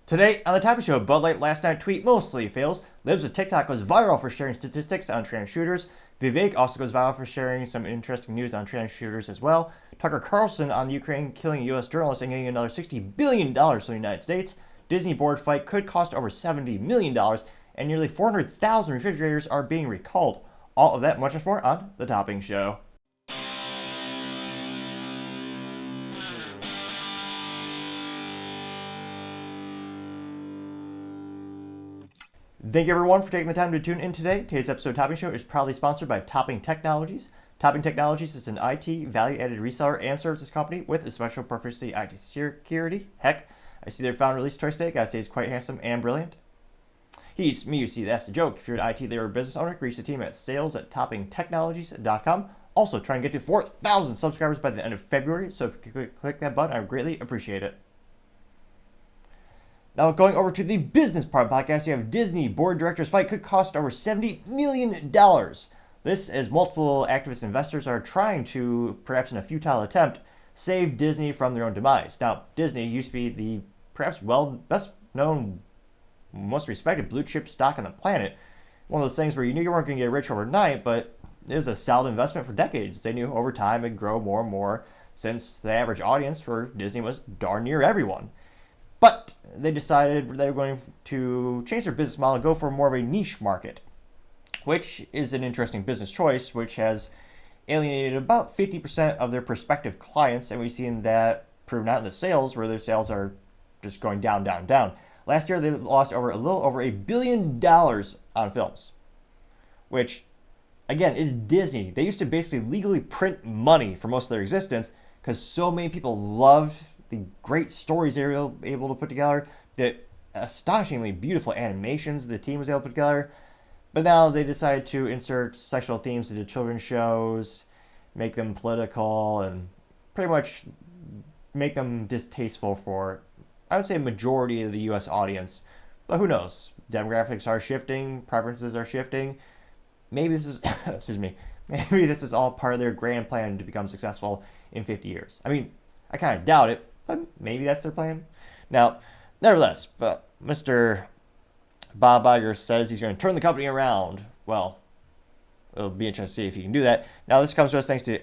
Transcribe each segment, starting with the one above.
Today on the Topic Show, Bud Light last night tweet mostly fails. Libs of TikTok goes viral for sharing statistics on trans shooters. Vivek also goes viral for sharing some interesting news on trans shooters as well. Tucker Carlson on Ukraine killing a U.S. journalist and getting another $60 billion from the United States. Disney board fight could cost over $70 million, and nearly 400,000 refrigerators are being recalled. All of that, much more on the Topping Show. Thank you everyone for taking the time to tune in today. Today's episode of Topping Show is proudly sponsored by Topping Technologies. Topping Technologies is an IT value-added reseller and services company with a special purpose in IT security. Heck, I see their founder release choice today. Gotta say he's quite handsome and brilliant. He's me, you see, that's the joke. If you're an IT leader or business owner, reach the team at sales@toppingtechnologies.com. Also, try and get to 4,000 subscribers by the end of February, so if you could click that button, I would greatly appreciate it. Now, going over to the business part of the podcast, you have Disney board directors fight could cost over $70 million. This as multiple activist investors are trying to, perhaps in a futile attempt, save Disney from their own demise. Now, Disney used to be the perhaps best known, most respected blue chip stock on the planet. One of those things where you knew you weren't going to get rich overnight, but it was a solid investment for decades. They knew over time it'd grow more and more since the average audience for Disney was darn near everyone. But they decided they were going to change their business model and go for more of a niche market, which is an interesting business choice, which has alienated about 50% of their prospective clients. And we've seen that proven out in the sales, where their sales are just going down, down, down. Last year, they lost a little over $1 billion on films, which, again, is Disney. They used to basically legally print money for most of their existence because so many people loved the great stories they were able to put together, the astonishingly beautiful animations the team was able to put together. But now they decided to insert sexual themes into children's shows, make them political, and pretty much make them distasteful for, I would say, a majority of the U.S. audience. But who knows? Demographics are shifting, preferences are shifting. Maybe this is, maybe this is all part of their grand plan to become successful in 50 years. I mean, I kind of doubt it, but maybe that's their plan. Now, nevertheless, but Mr. Bob Iger says he's going to turn the company around. Well, it'll be interesting to see if he can do that. Now, this comes to us thanks to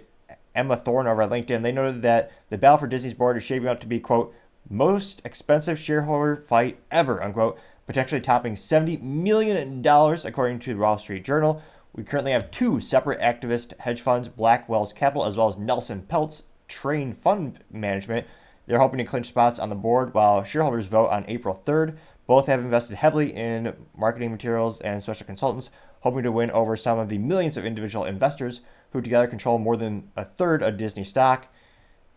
Emma Thorne over at LinkedIn. They noted that the battle for Disney's board is shaping up to be, quote, most expensive shareholder fight ever, unquote, potentially topping $70 million, according to the Wall Street Journal. We currently have two separate activist hedge funds, Blackwell's Capital, as well as Nelson Peltz Train Fund Management. They're hoping to clinch spots on the board while shareholders vote on April 3rd. Both have invested heavily in marketing materials and special consultants, hoping to win over some of the millions of individual investors who together control more than a third of Disney stock,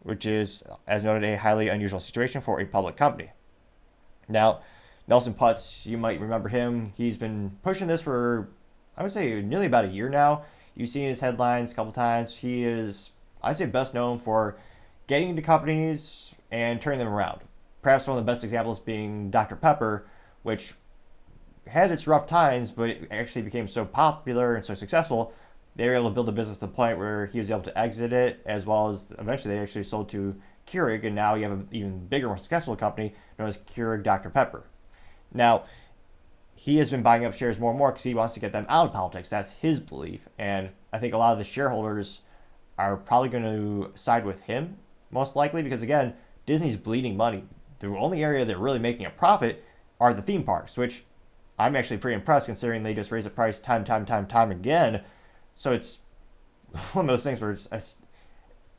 which is, as noted, a highly unusual situation for a public company. Now, Nelson Peltz, you might remember him. He's been pushing this for, I would say, nearly about a year now. You've seen his headlines a couple times. He is, I'd say, best known for getting into companies and turning them around. Perhaps one of the best examples being Dr. Pepper, which had its rough times, but it actually became so popular and so successful, they were able to build a business to the point where he was able to exit it, as well as eventually they actually sold to Keurig, and now you have an even bigger, more successful company known as Keurig Dr. Pepper. Now, he has been buying up shares more and more because he wants to get them out of politics. That's his belief, and I think a lot of the shareholders are probably going to side with him, most likely, because again, Disney's bleeding money. The only area they're really making a profit are the theme parks, which I'm actually pretty impressed considering they just raise the price time again. So it's one of those things where it's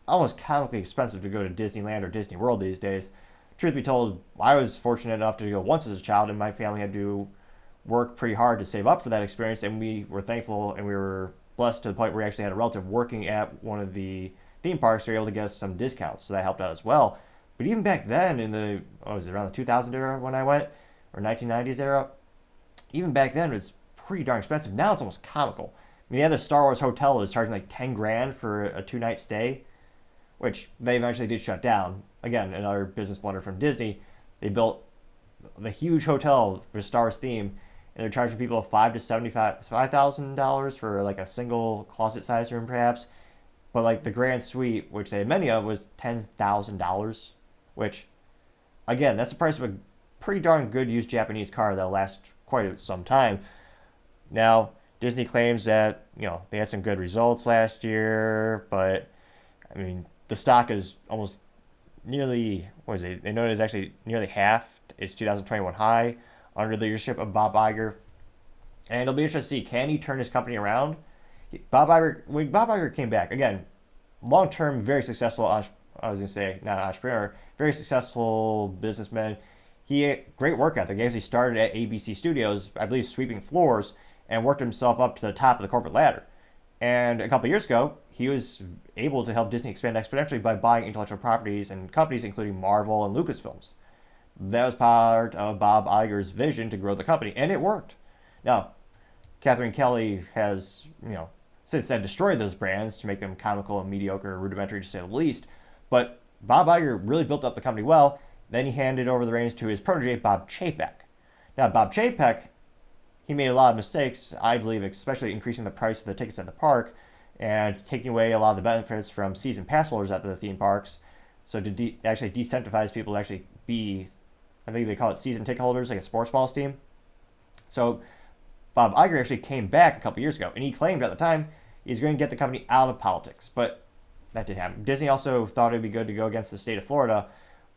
almost comically expensive to go to Disneyland or Disney World these days. Truth be told, I was fortunate enough to go once as a child, and my family had to work pretty hard to save up for that experience, and we were thankful and we were blessed to the point where we actually had a relative working at one of the theme parks, so we were able to get us some discounts, so that helped out as well. But even back then, in the, was it around the 2000 era when I went, or 1990s era, even back then it was pretty darn expensive. Now it's almost comical. I mean, the Star Wars hotel is charging like 10 grand for a 2-night stay, which they eventually did shut down. Again, another business blunder from Disney. They built the huge hotel for Star Wars theme, and they're charging people $5,000 to $75,000 for like a single closet size room, perhaps. But like the grand suite, which they had many of, was $10,000, which, again, that's the price of a pretty darn good used Japanese car that'll last quite some time. Now, Disney claims that, they had some good results last year, but, I mean, the stock is almost nearly, what is it? They know it is actually nearly half its 2021 high under the leadership of Bob Iger. And it'll be interesting to see, can he turn his company around? When Bob Iger came back, again, long-term, very successful, I was going to say, not entrepreneur, very successful businessman. He had great work ethic. He actually started at ABC Studios, I believe, sweeping floors, and worked himself up to the top of the corporate ladder. And a couple of years ago, he was able to help Disney expand exponentially by buying intellectual properties and companies including Marvel and Lucasfilms. That was part of Bob Iger's vision to grow the company, and it worked. Now, Kathleen Kelly has, since then destroyed those brands to make them comical and mediocre, rudimentary to say the least. But Bob Iger really built up the company well. Then he handed over the reins to his protege, Bob Chapek. Now, Bob Chapek, he made a lot of mistakes, I believe, especially increasing the price of the tickets at the park and taking away a lot of the benefits from season pass holders at the theme parks. So to actually decentivize people to actually be, I think they call it season ticket holders, like a sports balls team. So Bob Iger actually came back a couple years ago, and he claimed at the time he's going to get the company out of politics. But that didn't happen. Disney also thought it would be good to go against the state of Florida,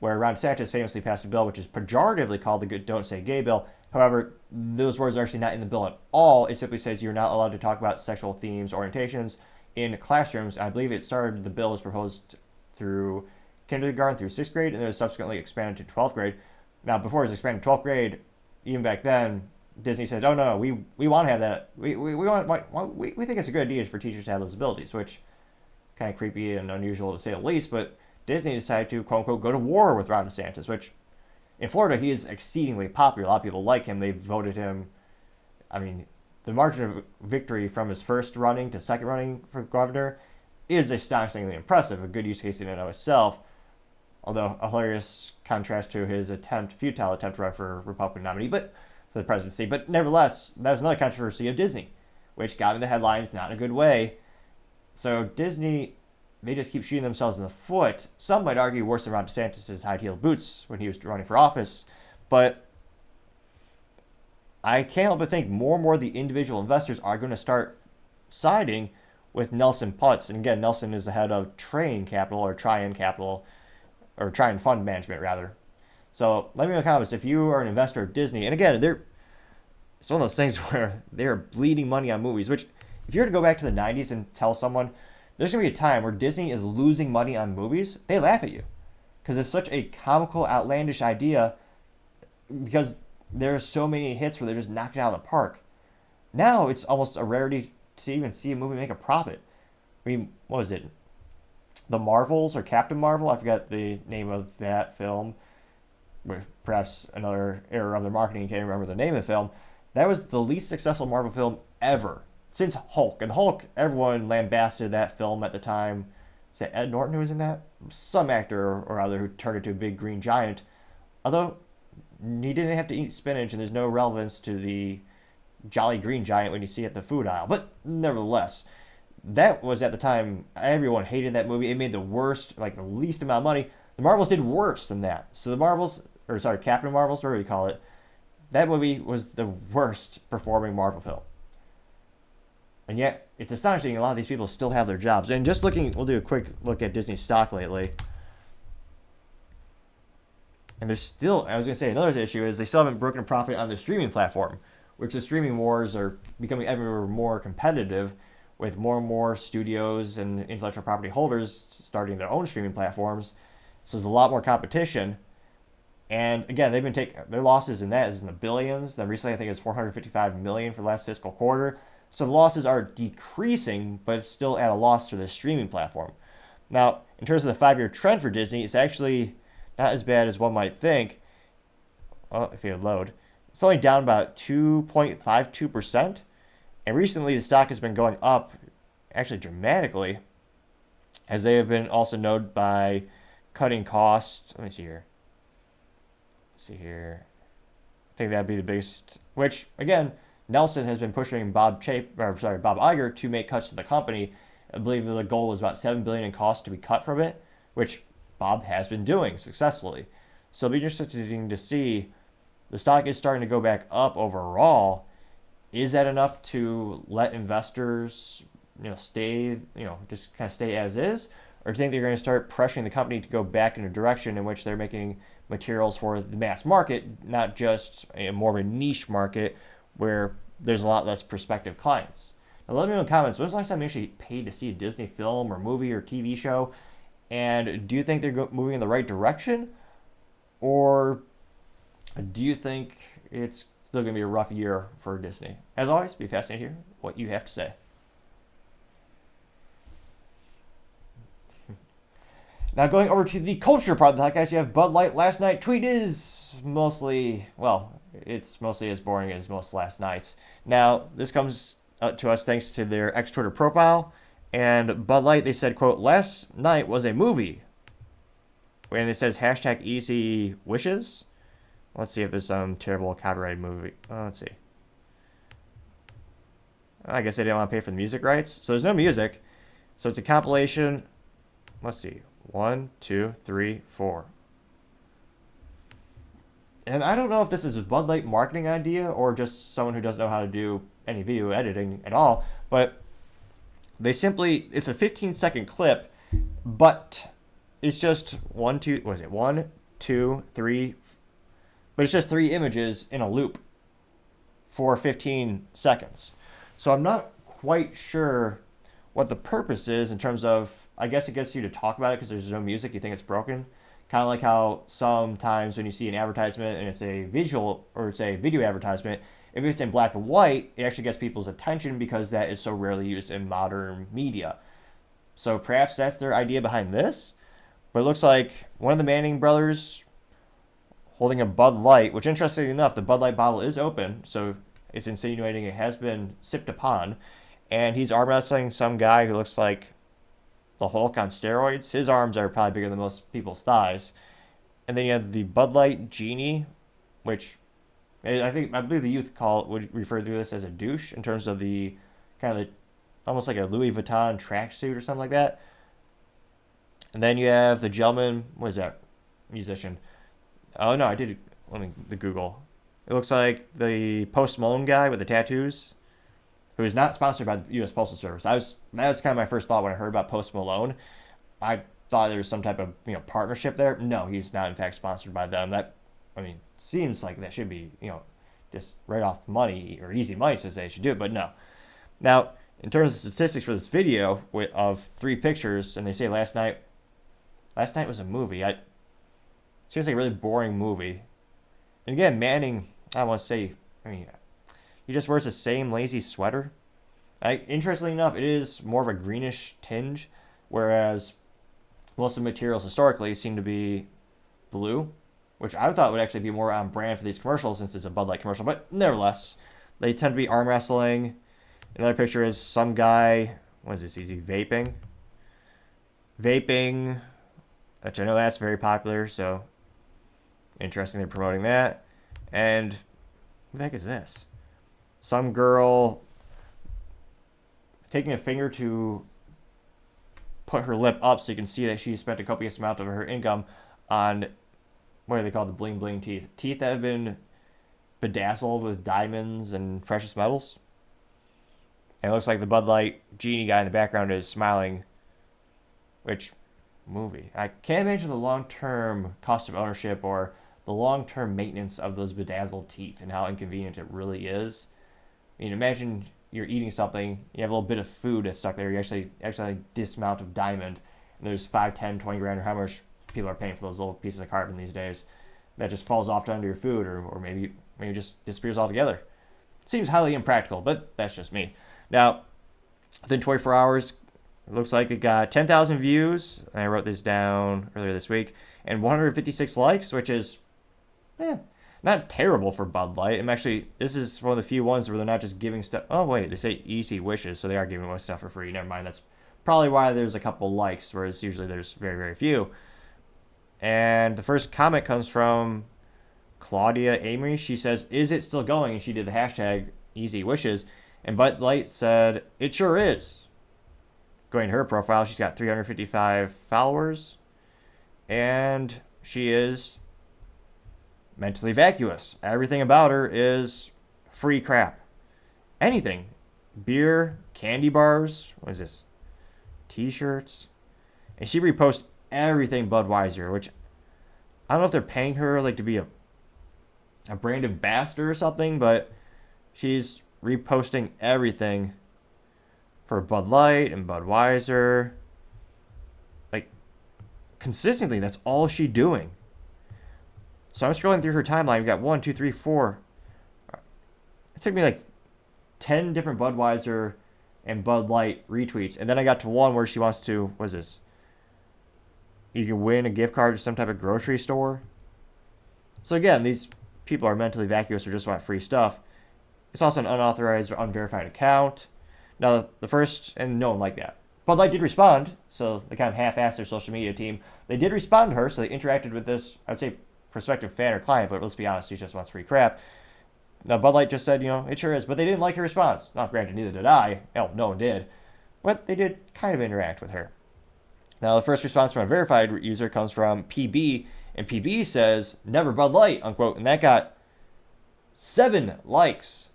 where Ron DeSantis famously passed a bill which is pejoratively called the Don't Say Gay bill. However, those words are actually not in the bill at all. It simply says you're not allowed to talk about sexual themes, orientations in classrooms. I believe the bill was proposed through kindergarten through 6th grade, and then it was subsequently expanded to 12th grade. Now, before it was expanded to 12th grade, even back then, Disney said, "Oh no, we want to have that. We think it's a good idea for teachers to have those abilities," which kind of creepy and unusual to say the least. But Disney decided to quote unquote go to war with Ron DeSantis, which in Florida he is exceedingly popular. A lot of people like him. They voted him. I mean, the margin of victory from his first running to second running for governor is astonishingly impressive. A good use case in and of itself. Although a hilarious contrast to his futile attempt to run for Republican nominee, but for the presidency. But nevertheless, that was another controversy of Disney, which got in the headlines not in a good way. So Disney, they just keep shooting themselves in the foot. Some might argue worse than Ron DeSantis' high-heeled boots when he was running for office. But I can't help but think more and more the individual investors are going to start siding with Nelson Putz. And again, Nelson is the head of Tryon Capital, or Tryon Fund Management, rather. So let me know in the comments if you are an investor of Disney. And again, it's one of those things where they're bleeding money on movies, which if you were to go back to the 90s and tell someone there's going to be a time where Disney is losing money on movies, they laugh at you. Because it's such a comical, outlandish idea, because there are so many hits where they're just knocking it out of the park. Now it's almost a rarity to even see a movie make a profit. I mean, what was it? The Marvels or Captain Marvel? I forgot the name of that film. Perhaps another error of their marketing, can't remember the name of the film. That was the least successful Marvel film ever since Hulk. And Hulk, everyone lambasted that film at the time. Is that Ed Norton who was in that? Some actor or other who turned into a big green giant. Although he didn't have to eat spinach, and there's no relevance to the jolly green giant when you see it at the food aisle. But nevertheless, that was at the time, everyone hated that movie. It made the least amount of money. The Marvels did worse than that. So Captain Marvels, whatever you call it, that movie was the worst performing Marvel film. And yet, it's astonishing a lot of these people still have their jobs. And just we'll do a quick look at Disney's stock lately. And there's still, I was going to say, another issue is they still haven't broken a profit on the streaming platform, which the streaming wars are becoming ever more competitive, with more and more studios and intellectual property holders starting their own streaming platforms. So there's a lot more competition. And again, they've been taking their losses in that is in the billions. Then recently, I think it was $455 million for the last fiscal quarter. So the losses are decreasing, but it's still at a loss for the streaming platform. Now, in terms of the 5-year trend for Disney, it's actually not as bad as one might think. Well, if you load, it's only down about 2.52%. And recently, the stock has been going up, actually dramatically, as they have been also known by cutting costs. Let me see here. I think that'd be the biggest. Which again, Nelson has been pushing Bob Iger to make cuts to the company. I believe the goal was about $7 billion in costs to be cut from it, which Bob has been doing successfully. So it'll be interesting to see the stock is starting to go back up overall. Is that enough to let investors, stay, just kind of stay as is? Or do you think they're going to start pressuring the company to go back in a direction in which they're making materials for the mass market, not just a more of a niche market where there's a lot less prospective clients? Now, let me know in the comments, when's the last time you actually paid to see a Disney film or movie or TV show? And do you think they're moving in the right direction? Or do you think it's still going to be a rough year for Disney? As always, be fascinated to hear what you have to say. Now going over to the culture part of the podcast, you have Bud Light last night tweet is mostly, well, it's mostly as boring as most last nights. Now, this comes to us thanks to their ex-Twitter profile. And Bud Light, they said, quote, last night was a movie. And it says hashtag easy wishes. Let's see if there's some terrible copyrighted movie. Let's see. I guess they didn't want to pay for the music rights. So there's no music. So it's a compilation. Let's see. 1, 2, 3, 4. And I don't know if this is a Bud Light marketing idea or just someone who doesn't know how to do any video editing at all. But they simply, it's a 15-second clip, but it's just 1, 2, what is it? 1, 2, 3, but it's just 3 images in a loop for 15 seconds. So I'm not quite sure what the purpose is in terms of, I guess it gets you to talk about it because there's no music, you think it's broken. Kind of like how sometimes when you see an advertisement and it's a visual or it's a video advertisement, if it's in black and white, it actually gets people's attention because that is so rarely used in modern media. So perhaps that's their idea behind this. But it looks like one of the Manning brothers holding a Bud Light, which interestingly enough, the Bud Light bottle is open, so it's insinuating it has been sipped upon. And he's arm wrestling some guy who looks like the Hulk on steroids. His arms are probably bigger than most people's thighs. And then you have the Bud Light genie, which I believe the youth would refer to this as a douche in terms of the kind of almost like a Louis Vuitton tracksuit or something like that. And then you have the gentleman, what is that, musician? Oh no, the Google. It looks like the Post Malone guy with the tattoos, who is not sponsored by the U.S. Postal Service. That was kind of my first thought when I heard about Post Malone. I thought there was some type of partnership there. No, he's not in fact sponsored by them. That, seems like that should be just right off money or easy money, so they should do it. But no. Now, in terms of statistics for this video of 3 pictures, and they say last night was a movie. Seems like a really boring movie. And again, Manning, I want to say, he just wears the same lazy sweater. Interestingly enough, it is more of a greenish tinge, whereas most of the materials historically seem to be blue, which I thought would actually be more on brand for these commercials since it's a Bud Light commercial. But nevertheless, they tend to be arm wrestling. Another picture is some guy, what is this, easy, vaping, which I know that's very popular, so interesting they're promoting that. And what the heck is this? Some girl taking a finger to put her lip up so you can see that she spent a copious amount of her income on, what are they called, the bling bling teeth. Teeth that have been bedazzled with diamonds and precious metals. And it looks like the Bud Light genie guy in the background is smiling. Which movie? I can't imagine the long-term cost of ownership or the long-term maintenance of those bedazzled teeth and how inconvenient it really is. Imagine you're eating something, you have a little bit of food that's stuck there, you actually this amount of diamond, and there's 5, 10, 20 grand or how much people are paying for those little pieces of carbon these days that just falls off under your food or maybe just disappears altogether. It seems highly impractical, but that's just me. Now, within 24 hours, it looks like it got 10,000 views. I wrote this down earlier this week, and 156 likes, which is not terrible for Bud Light. This is one of the few ones where they're not just giving stuff. Oh wait, they say easy wishes, so they are giving away stuff for free. Never mind, that's probably why there's a couple likes, whereas usually there's very, very few. And the first comment comes from Claudia Amory. She says, "Is it still going?" And she did the hashtag easy wishes. And Bud Light said, "It sure is." Going to her profile, she's got 355 followers. And she is mentally vacuous. Everything about her is free crap. Anything. Beer, candy bars, what is this? T-shirts. And she reposts everything Budweiser, which I don't know if they're paying her like to be a brand ambassador or something, but she's reposting everything for Bud Light and Budweiser. Like, consistently, that's all she's doing. So I'm scrolling through her timeline. We've got 1, 2, 3, 4. It took me like 10 different Budweiser and Bud Light retweets. And then I got to one where she wants to, what is this? You can win a gift card to some type of grocery store. So again, these people are mentally vacuous or just want free stuff. It's also an unauthorized or unverified account. Now, the first, and no one liked that. Bud Light did respond, so they kind of half-assed their social media team. They did respond to her, so they interacted with this, I would say, prospective fan or client, but let's be honest, she just wants free crap. Now, Bud Light just said, it sure is, but they didn't like her response. Not granted, neither did I. Hell, no one did. But they did kind of interact with her. Now, the first response from a verified user comes from PB, and PB says, never Bud Light, unquote, and that got 7 likes.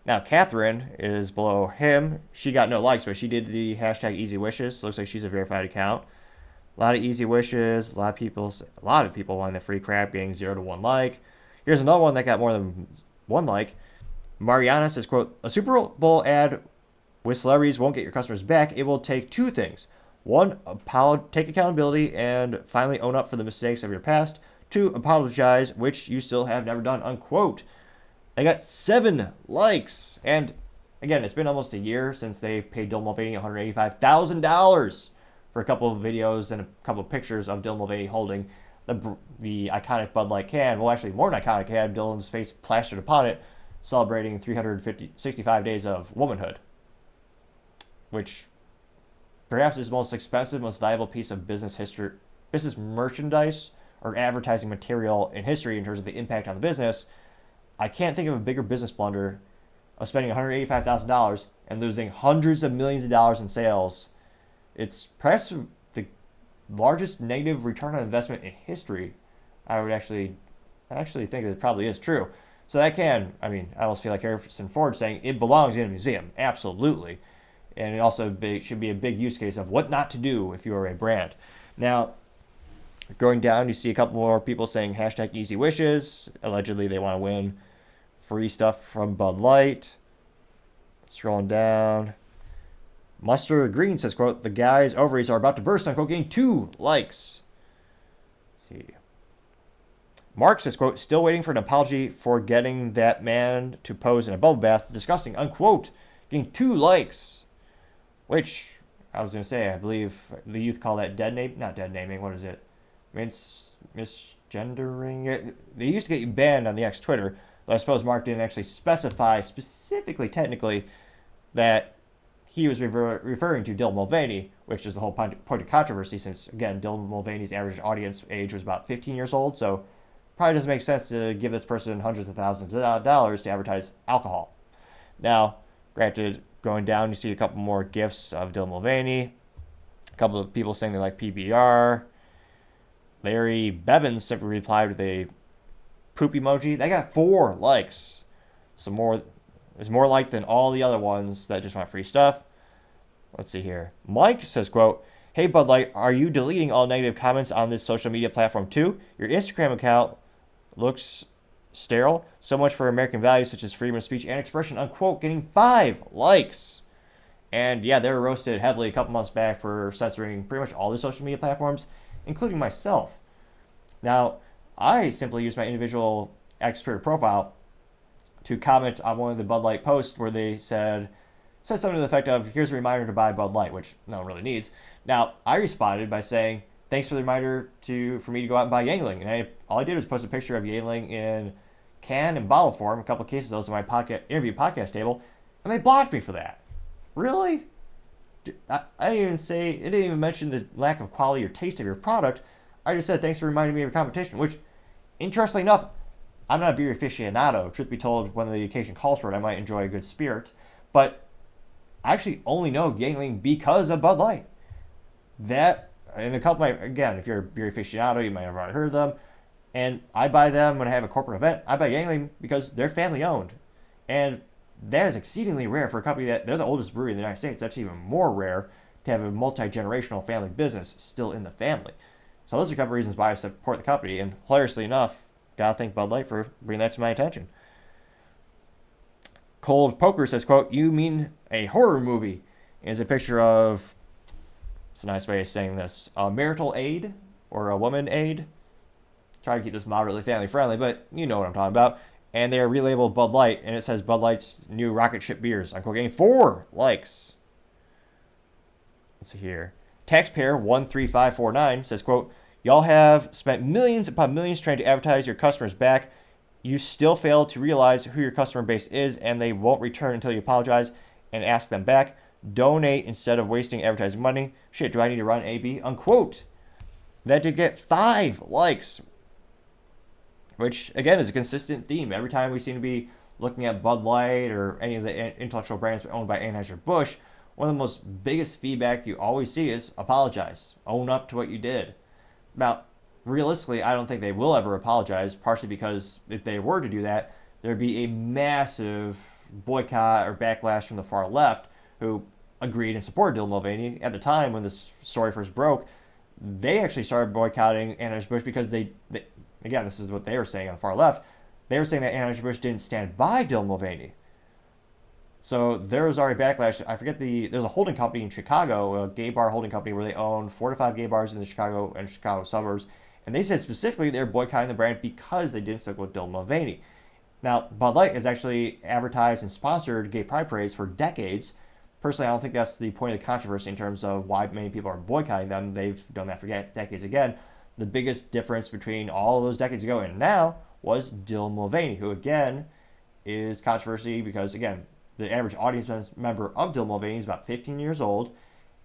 Now, Catherine is below him. She got no likes, but she did the hashtag easy wishes. So looks like she's a verified account. A lot of easy wishes. A lot of people wanting the free crap, getting 0 to 1 like. Here's another one that got more than 1 like. Mariana says, quote, a Super Bowl ad with celebrities won't get your customers back. It will take 2 things. 1, take accountability and finally own up for the mistakes of your past. 2, apologize, which you still have never done, unquote. They got 7 likes. And again, it's been almost a year since they paid Dylan Mulvaney $185,000 for a couple of videos and a couple of pictures of Dylan Mulvaney holding the iconic Bud Light can. Well, actually, more than iconic, had Dylan's face plastered upon it, celebrating 365 days of womanhood, which perhaps is the most expensive, most valuable piece of business merchandise or advertising material in history in terms of the impact on the business. I can't think of a bigger business blunder of spending $185,000 and losing hundreds of millions of dollars in sales. It's perhaps the largest negative return on investment in history. I would actually think that it probably is true. So that I almost feel like Harrison Ford saying it belongs in a museum. Absolutely. And it also should be a big use case of what not to do if you are a brand. Now, going down, you see a couple more people saying hashtag easy wishes. Allegedly, they want to win free stuff from Bud Light. Scrolling down. Mustard Green says, quote, the guy's ovaries are about to burst, unquote, getting 2 likes. Let's see. Mark says, quote, still waiting for an apology for getting that man to pose in a bubble bath. Disgusting, unquote. Getting 2 likes. Which, I was going to say, I believe the youth call that not dead naming, what is it? Misgendering. They used to get you banned on the X Twitter, but I suppose Mark didn't actually specify specifically, technically, that he was referring to Dylan Mulvaney, which is the whole point of controversy since, again, Dylan Mulvaney's average audience age was about 15 years old, so probably doesn't make sense to give this person hundreds of thousands of dollars to advertise alcohol. Now, granted, going down, you see a couple more gifs of Dylan Mulvaney, a couple of people saying they like PBR. Larry Bevins simply replied with a poop emoji. They got 4 likes. There's more like than all the other ones that just want free stuff. Let's see here. Mike says, quote, hey Bud Light, are you deleting all negative comments on this social media platform too? Your Instagram account looks sterile. So much for American values such as freedom of speech and expression, unquote, getting 5 likes. And yeah, they were roasted heavily a couple months back for censoring pretty much all the social media platforms, including myself. Now, I simply use my individual X Twitter profile to comment on one of the Bud Light posts where they said something to the effect of, here's a reminder to buy Bud Light, which no one really needs. Now, I responded by saying, thanks for the reminder for me to go out and buy Yangling. And all I did was post a picture of Yangling in can and bottle form, a couple of cases of those on my interview podcast table, and they blocked me for that. Really? I didn't it didn't even mention the lack of quality or taste of your product. I just said, thanks for reminding me of your competition, which, interestingly enough, I'm not a beer aficionado. Truth be told, when the occasion calls for it, I might enjoy a good spirit. But I actually only know Yangling because of Bud Light. That, and a couple of again, if you're a beer aficionado, you might have already heard of them. And I buy them when I have a corporate event. I buy Yangling because they're family owned. And that is exceedingly rare for a company that they're the oldest brewery in the United States. That's even more rare to have a multi-generational family business still in the family. So those are a couple reasons why I support the company. And hilariously enough, gotta thank Bud Light for bringing that to my attention. Cold Poker says, quote, "You mean a horror movie?" Is a picture of, it's a nice way of saying this, a marital aid or a woman aid. Try to keep this moderately family friendly, but you know what I'm talking about. And they are relabeled Bud Light, and it says Bud Light's new rocket ship beers. I'm getting 4 likes. Let's see here. Taxpayer 13549 says, quote, "Y'all have spent millions upon millions trying to advertise your customers back. You still fail to realize who your customer base is, and they won't return until you apologize and ask them back. Donate instead of wasting advertising money. Shit, do I need to run AB?" Unquote. That did get 5 likes, which, again, is a consistent theme. Every time we seem to be looking at Bud Light or any of the intellectual brands owned by Anheuser-Busch, one of the most biggest feedback you always see is apologize. Own up to what you did. Now, realistically, I don't think they will ever apologize, partially because if they were to do that, there'd be a massive boycott or backlash from the far left who agreed and supported Dylan Mulvaney. At the time when this story first broke, they actually started boycotting Anheuser-Busch because they again, this is what they were saying on the far left, they were saying that Anheuser-Busch didn't stand by Dylan Mulvaney. So there was already backlash. I forget there's a holding company in Chicago, a gay bar holding company where they own 4 to 5 gay bars in the Chicago and Chicago suburbs. And they said specifically they're boycotting the brand because they didn't stick with Dylan Mulvaney. Now, Bud Light has actually advertised and sponsored gay pride parades for decades. Personally, I don't think that's the point of the controversy in terms of why many people are boycotting them. They've done that for decades again. The biggest difference between all of those decades ago and now was Dylan Mulvaney, who again is controversy because, again, the average audience member of Dylan Mulvaney is about 15 years old.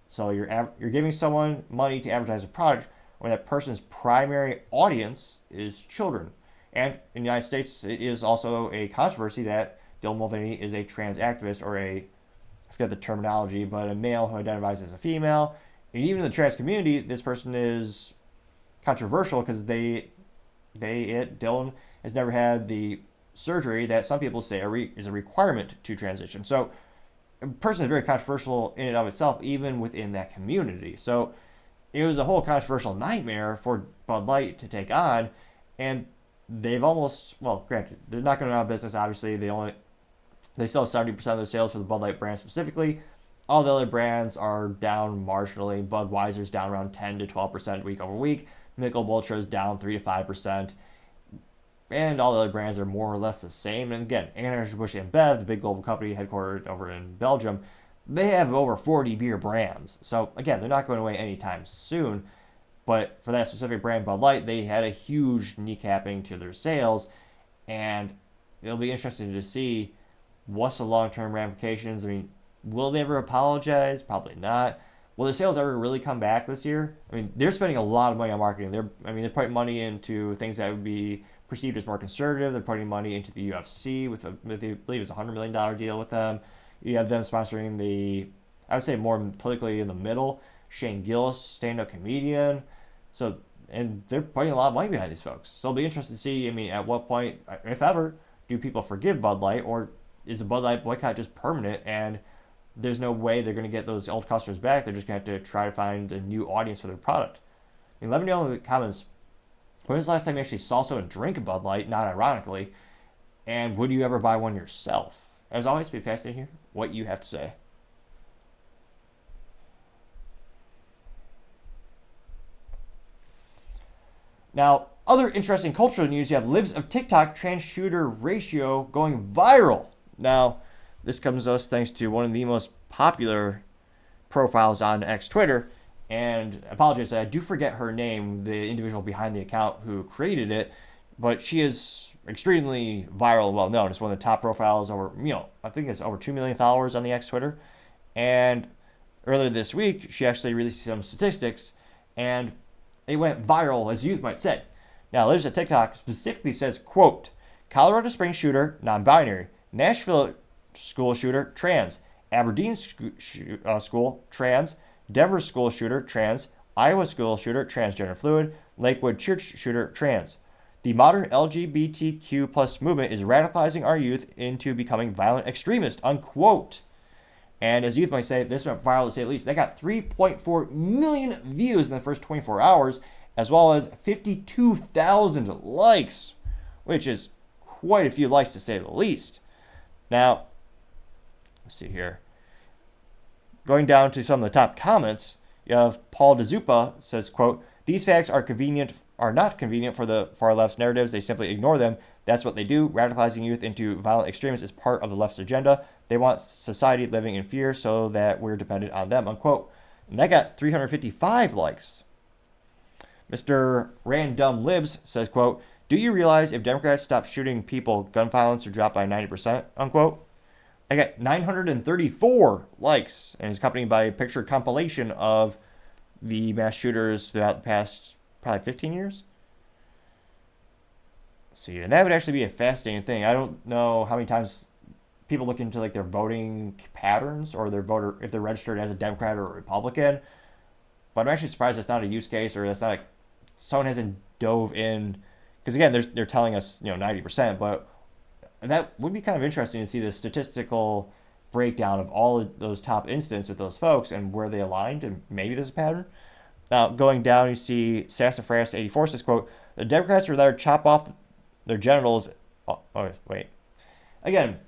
So you're giving someone money to advertise a product when that person's primary audience is children. And in the United States, it is also a controversy that Dylan Mulvaney is a trans activist, or a, I forget the terminology, but a male who identifies as a female. And even in the trans community, this person is controversial because Dylan has never had the surgery that some people say is a requirement to transition. So a person is very controversial in and of itself, even within that community. So it was a whole controversial nightmare for Bud Light to take on, and they've almost, well, granted, they're not going to go out of business, obviously. They sell 70% of their sales for the Bud Light brand specifically. All the other brands are down marginally. Budweiser's down around 10 to 12% week over week. Michelob Ultra is down 3 to 5%. And all the other brands are more or less the same. And again, Anheuser-Busch InBev, the big global company headquartered over in Belgium, they have over 40 beer brands. So again, they're not going away anytime soon. But for that specific brand, Bud Light, they had a huge kneecapping to their sales. And it'll be interesting to see what's the long-term ramifications. I mean, will they ever apologize? Probably not. Will their sales ever really come back this year? I mean, they're spending a lot of money on marketing. They're putting money into things that would be perceived as more conservative. They're putting money into the UFC with I believe it's a $100 million deal with them. You have them sponsoring I would say more politically in the middle, Shane Gillis, stand-up comedian. So, and they're putting a lot of money behind these folks. So it'll be interesting to see, I mean, at what point, if ever, do people forgive Bud Light, or is the Bud Light boycott just permanent and there's no way they're going to get those old customers back? They're just going to have to try to find a new audience for their product. I mean, let me know in the comments, when was the last time you actually saw someone drink a Bud Light, not ironically, and would you ever buy one yourself? As always, be fascinating to hear what you have to say. Now, other interesting cultural news, you have Libs of TikTok trans shooter ratio going viral. Now, this comes to us thanks to one of the most popular profiles on X Twitter, and I apologize that I do forget her name, the individual behind the account who created it, but she is extremely viral and well known. It's one of the top profiles over, I think it's over 2 million followers on the X Twitter. And earlier this week, she actually released some statistics, and it went viral, as youth might say. Now, Libs at TikTok specifically says, quote, Colorado Springs shooter, non-binary. Nashville school shooter, trans. Aberdeen school, trans. Denver school shooter, trans. Iowa school shooter, transgender fluid. Lakewood church shooter, trans. The modern LGBTQ plus movement is radicalizing our youth into becoming violent extremists, unquote. And as youth might say, this went viral to say the least. They got 3.4 million views in the first 24 hours, as well as 52,000 likes, which is quite a few likes to say the least. Now, let's see here. Going down to some of the top comments, you have Paul DeZupa says, quote, "These facts are not convenient for the far left's narratives. They simply ignore them. That's what they do. Radicalizing youth into violent extremists is part of the left's agenda. They want society living in fear so that we're dependent on them," unquote. And that got 355 likes. Mr. Random Libs says, quote, "Do you realize if Democrats stop shooting people, gun violence would drop by 90%, unquote?" I got 934 likes and is accompanied by a picture compilation of the mass shooters throughout the past probably 15 years. Let's see, and that would actually be a fascinating thing. I don't know how many times people look into like their voting patterns or their voter if they're registered as a Democrat or a Republican. But I'm actually surprised that's not a use case or that's not someone hasn't dove in, because again they're telling us 90%, but that would be kind of interesting to see the statistical breakdown of all of those top incidents with those folks and where they aligned, and maybe there's a pattern. Now, going down, you see Sassafras 84 says, quote, "The Democrats would rather chop off their genitals." Oh, wait. Again,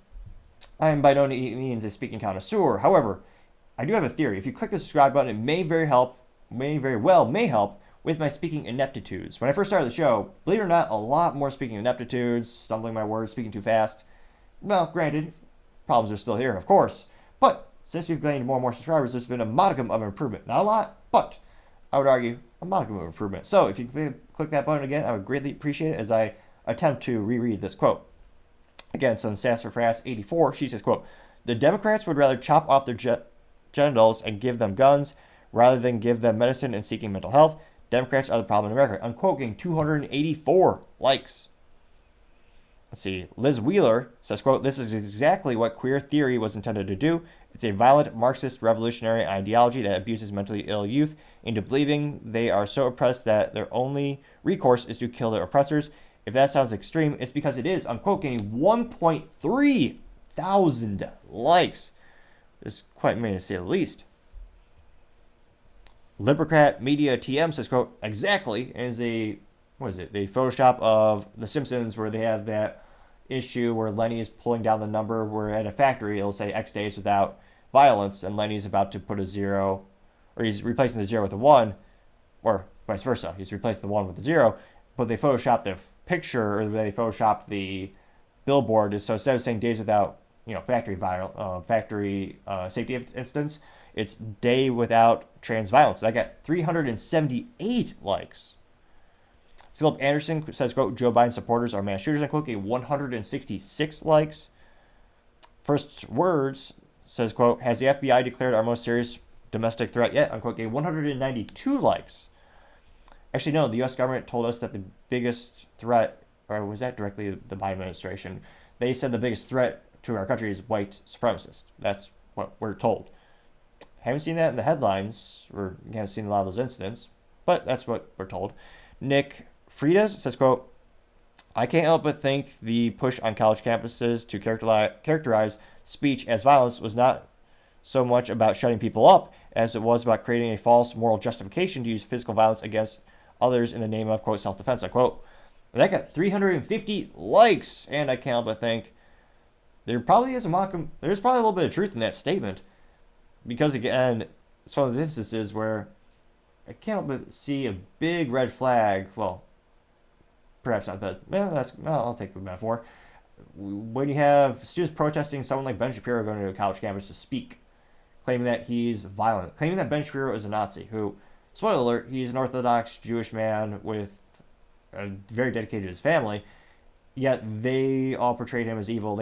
I am by no means a speaking connoisseur. However, I do have a theory. If you click the subscribe button, it may very well help with my speaking ineptitudes. When I first started the show, believe it or not, a lot more speaking ineptitudes, stumbling my words, speaking too fast. Well, granted, problems are still here, of course. But since we've gained more and more subscribers, there's been a modicum of improvement. Not a lot, but I would argue a modicum of improvement. So if you click that button again, I would greatly appreciate it as I attempt to reread this quote. Again, so in Sassafras 84, she says, quote, "The Democrats would rather chop off their genitals and give them guns rather than give them medicine and seeking mental health. Democrats are the problem in America," unquote, getting 284 likes. Let's see. Liz Wheeler says, quote, "This is exactly what queer theory was intended to do. It's a violent Marxist revolutionary ideology that abuses mentally ill youth into believing they are so oppressed that their only recourse is to kill their oppressors. If that sounds extreme, it's because it is," unquote, getting 1.3 thousand likes. It's quite many to say the least. Libercrat Media TM says, quote, "Exactly," is the Photoshop of The Simpsons where they have that issue where Lenny is pulling down the number where at a factory it'll say X days without violence and Lenny's about to put a 0, or he's replacing the 0 with a 1, or vice versa. He's replacing the 1 with the 0, but they photoshopped the picture, or they photoshopped the billboard, so instead of saying days without factory safety incidents, it's day without trans violence. I got 378 likes. Philip Anderson says, quote, "Joe Biden supporters are mass shooters," unquote, 166 likes. First Words says, quote, "Has the FBI declared our most serious domestic threat yet?" unquote, 192 likes. Actually, no, the U.S. government told us that the biggest threat, or was that directly the Biden administration? They said the biggest threat to our country is white supremacists. That's what we're told. Haven't seen that in the headlines, or haven't seen a lot of those incidents, but that's what we're told. Nick Fridas says, quote, "I can't help but think the push on college campuses to characterize speech as violence was not so much about shutting people up as it was about creating a false moral justification to use physical violence against others in the name of, quote, self-defense," unquote. And that got 350 likes, and I can't help but think there's probably a little bit of truth in that statement, because again, it's one of those instances where I can't help but see a big red flag. Well, perhaps not, but I'll take the metaphor. When you have students protesting someone like Ben Shapiro going to a college campus to speak, claiming that he's violent, claiming that Ben Shapiro is a Nazi, who, spoiler alert, he's an Orthodox Jewish man with very dedicated to his family, yet they all portrayed him as evil.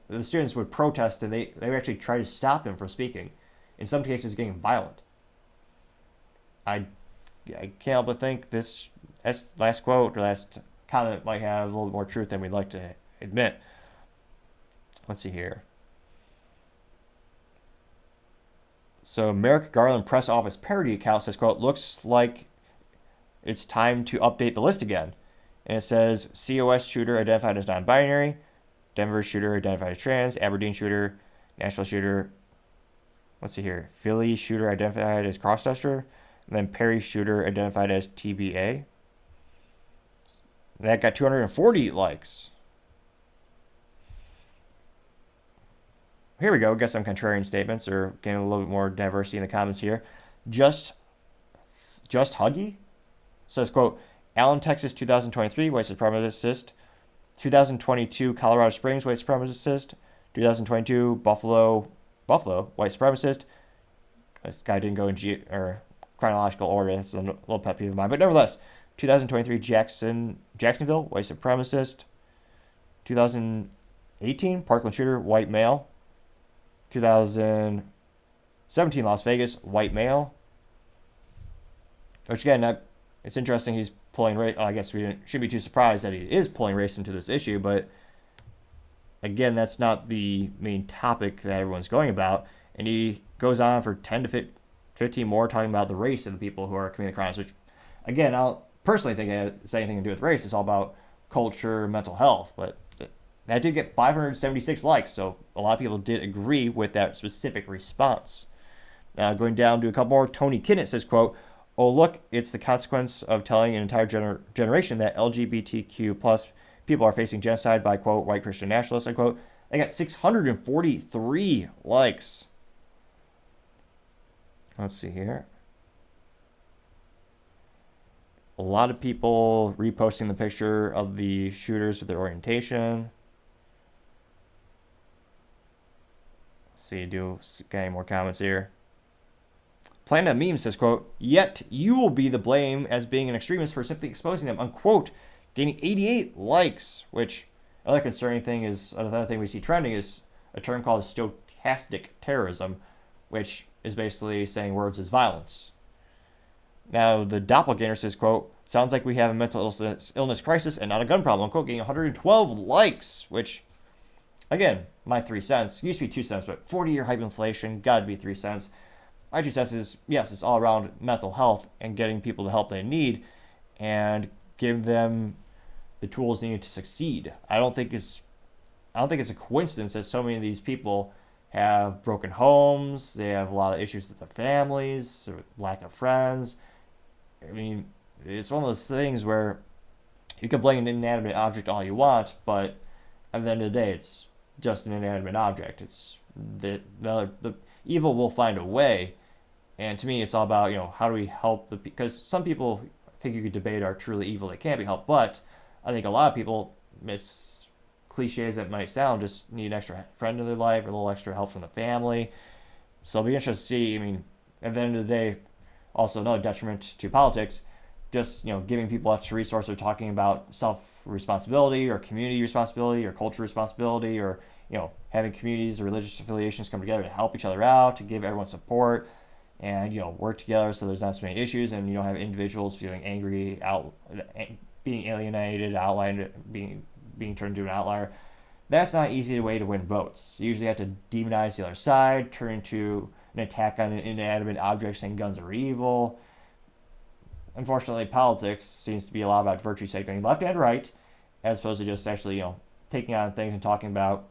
The students would protest, and they would actually try to stop him from speaking. In some cases, getting violent. I can't help but think this last quote or last comment might have a little more truth than we'd like to admit. Let's see here. So Merrick Garland press office parody account says, quote, "Looks like it's time to update the list again." And it says COS shooter identified as non-binary, Denver shooter identified as trans, Aberdeen shooter, Nashville shooter, let's see here, Philly shooter identified as cross-dresser, and then Perry shooter identified as TBA. That got 240 likes. Here we go. Get some contrarian statements, or getting a little bit more diversity in the comments here. Just Huggy says, quote, Allen, Texas, 2023, white supremacist. 2022, Colorado Springs, white supremacist. 2022, Buffalo, white supremacist. This guy didn't go in chronological order. That's a little pet peeve of mine. But nevertheless, 2023, Jacksonville, white supremacist. 2018, Parkland shooter, white male. 2017, Las Vegas, white male. Which again, it's interesting he's pulling race. I guess we shouldn't be too surprised that he is pulling race into this issue, but again, that's not the main topic that everyone's going about. And he goes on for 10 to 15 more talking about the race of the people who are committing the crimes, which again, I don't personally think it has anything to do with race. It's all about culture, mental health, but that did get 576 likes, so a lot of people did agree with that specific response. Now, going down to a couple more, Tony Kinnett says, quote, oh, look, it's the consequence of telling an entire generation that LGBTQ plus people are facing genocide by, quote, white Christian nationalists, unquote. They got 643 likes. Let's see here. A lot of people reposting the picture of the shooters with their orientation. See, get any more comments here. Planet Meme says, quote, yet you will be the blame as being an extremist for simply exposing them, unquote, gaining 88 likes, which another concerning thing is, another thing we see trending is a term called stochastic terrorism, which is basically saying words as violence. Now, the doppelganger says, quote, sounds like we have a mental illness crisis and not a gun problem, unquote, getting 112 likes, which, again, my 3 cents. Used to be 2 cents, but 40-year hyperinflation, gotta be 3 cents. My 2 cents is, yes, it's all around mental health and getting people the help they need and give them the tools needed to succeed. I don't think it's a coincidence that so many of these people have broken homes, they have a lot of issues with their families, or lack of friends. I mean, it's one of those things where you can blame an inanimate object all you want, but at the end of the day, it's just an inanimate object. It's the evil will find a way, and to me, it's all about, how do we help because some people think you could debate are truly evil, they can't be helped, but I think a lot of people, as cliches that might sound, just need an extra friend in their life or a little extra help from the family. So it'll be interesting to see. I mean, at the end of the day, also another detriment to politics, just giving people extra resources, or talking about self-responsibility or community responsibility or culture responsibility, or having communities or religious affiliations come together to help each other out, to give everyone support, and work together so there's not so many issues, and you don't have individuals feeling angry, being alienated, outlined, being turned into an outlier. That's not an easy way to win votes. You usually have to demonize the other side, turn into an attack on an inanimate object saying guns are evil. Unfortunately, politics seems to be a lot about virtue signaling left and right, as opposed to just actually, taking on things and talking about,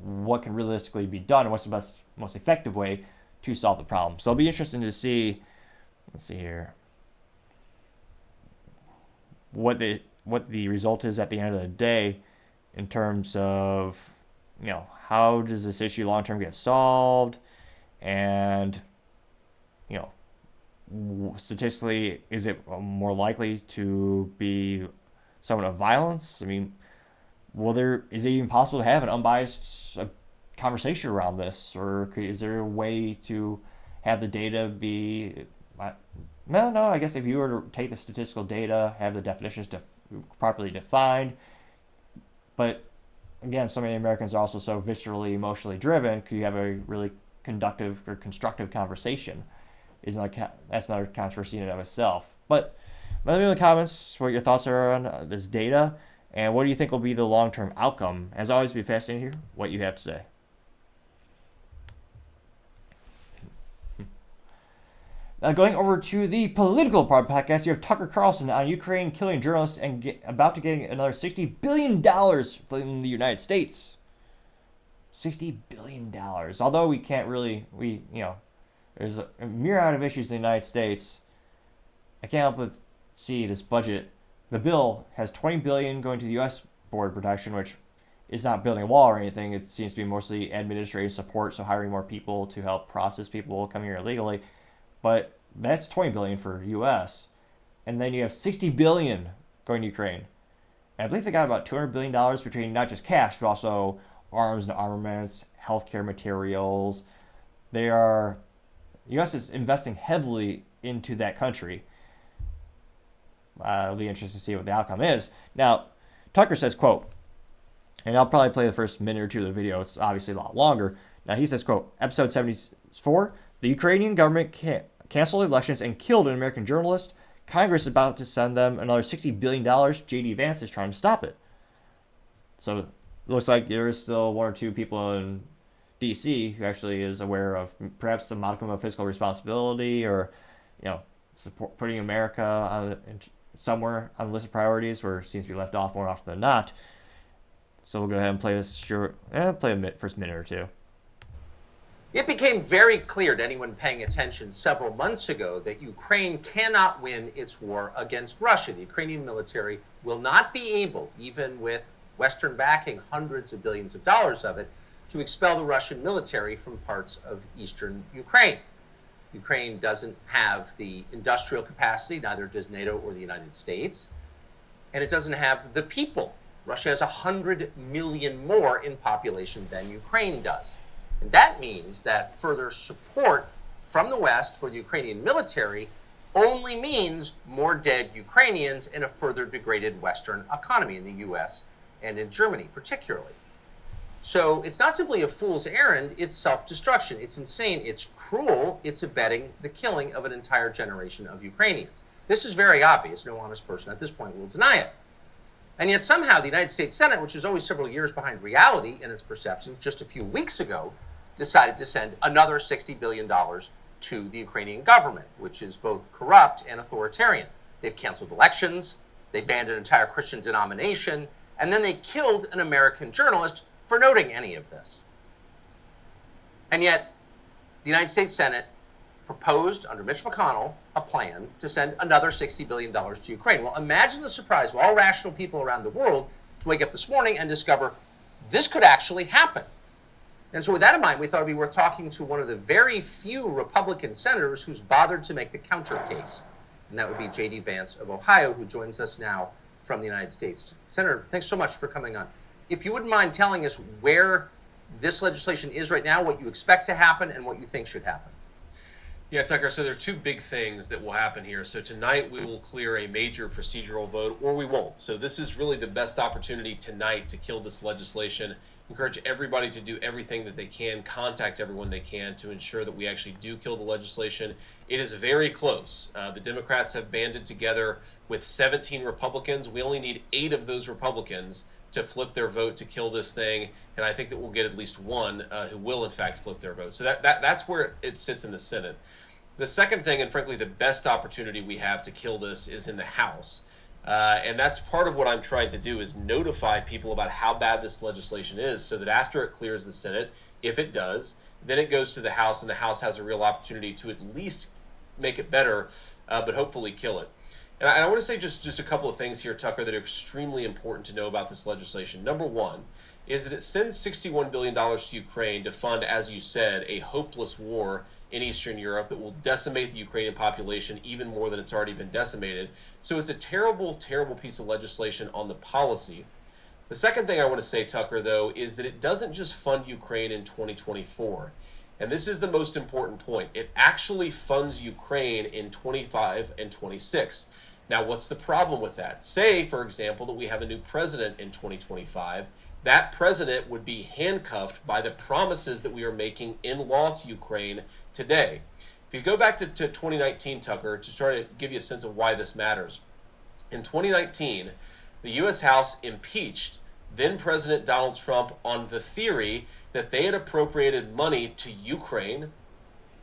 what can realistically be done and what's the most effective way to solve the problem. So it'll be interesting to see, let's see here, what the result is at the end of the day in terms of, how does this issue long-term get solved, and, statistically, is it more likely to be someone of violence? I mean, is it even possible to have an unbiased conversation around this, or is there a way to have the data be? No. I guess if you were to take the statistical data, have the definitions properly defined, but again, so many Americans are also so viscerally, emotionally driven. Could you have a really conductive or constructive conversation? That's another controversy in and of itself. But let me know in the comments what your thoughts are on this data, and what do you think will be the long-term outcome. As always, be fascinating to hear what you have to say. Going over to the political part of the podcast, you have Tucker Carlson on Ukraine killing journalists and about to get another $60 billion from the United States. $60 billion. Although we can't really, there's a myriad of issues in the United States. I can't help but see this budget. The bill has $20 billion going to the U.S. border protection, which is not building a wall or anything. It seems to be mostly administrative support, so hiring more people to help process people coming here illegally. But that's $20 billion for U.S. And then you have $60 billion going to Ukraine. And I believe they got about $200 billion between not just cash, but also arms and armaments, healthcare materials. The U.S. is investing heavily into that country. It'll be interesting to see what the outcome is. Now, Tucker says, quote, and I'll probably play the first minute or two of the video. It's obviously a lot longer. Now, he says, quote, episode 74, the Ukrainian government canceled elections and killed an American journalist. Congress is about to send them another $60 billion. J.D. Vance is trying to stop it. So it looks like there is still one or two people in D.C. who actually is aware of perhaps some modicum of fiscal responsibility or, putting America somewhere on the list of priorities where it seems to be left off more often than not. So we'll go ahead and play this play the first minute or two. It became very clear to anyone paying attention several months ago that Ukraine cannot win its war against Russia. The Ukrainian military will not be able, even with Western backing, hundreds of billions of dollars of it, to expel the Russian military from parts of eastern Ukraine. Ukraine doesn't have the industrial capacity, neither does NATO or the United States, and it doesn't have the people. Russia has 100 million more in population than Ukraine does. And that means that further support from the West for the Ukrainian military only means more dead Ukrainians and a further degraded Western economy in the US and in Germany particularly. So it's not simply a fool's errand, it's self-destruction. It's insane, it's cruel, it's abetting the killing of an entire generation of Ukrainians. This is very obvious. No honest person at this point will deny it. And yet somehow the United States Senate, which is always several years behind reality in its perceptions, just a few weeks ago, decided to send another $60 billion to the Ukrainian government, which is both corrupt and authoritarian. They've canceled elections, they banned an entire Christian denomination, and then they killed an American journalist for noting any of this. And yet, the United States Senate proposed, under Mitch McConnell, a plan to send another $60 billion to Ukraine. Well, imagine the surprise of all rational people around the world to wake up this morning and discover this could actually happen. And so with that in mind, we thought it'd be worth talking to one of the very few Republican senators who's bothered to make the counter case. And that would be J.D. Vance of Ohio, who joins us now from the United States. Senator, thanks so much for coming on. If you wouldn't mind telling us where this legislation is right now, what you expect to happen, and what you think should happen. Yeah, Tucker, so there are two big things that will happen here. So tonight we will clear a major procedural vote, or we won't. So this is really the best opportunity tonight to kill this legislation. Encourage everybody to do everything that they can, contact everyone they can to ensure that we actually do kill the legislation. It is very close. The Democrats have banded together with 17 Republicans. We only need 8 of those Republicans to flip their vote to kill this thing, and I think that we'll get at least one who will in fact flip their vote. So that's where it sits in the Senate. The second thing, and frankly the best opportunity we have to kill this, is in the House. And that's part of what I'm trying to do, is notify people about how bad this legislation is, so that after it clears the Senate, if it does, then it goes to the House, and the House has a real opportunity to at least make it better, but hopefully kill it. And I want to say just a couple of things here, Tucker, that are extremely important to know about this legislation. Number one is that it sends $61 billion to Ukraine to fund, as you said, a hopeless war in Eastern Europe that will decimate the Ukrainian population even more than it's already been decimated. So it's a terrible, terrible piece of legislation on the policy. The second thing I want to say, Tucker, though, is that it doesn't just fund Ukraine in 2024. And this is the most important point. It actually funds Ukraine in 25 and 26. Now, what's the problem with that? Say, for example, that we have a new president in 2025. That president would be handcuffed by the promises that we are making in law to Ukraine today. If you go back to 2019, Tucker, to try to give you a sense of why this matters. In 2019, the U.S. House impeached then President Donald Trump on the theory that they had appropriated money to Ukraine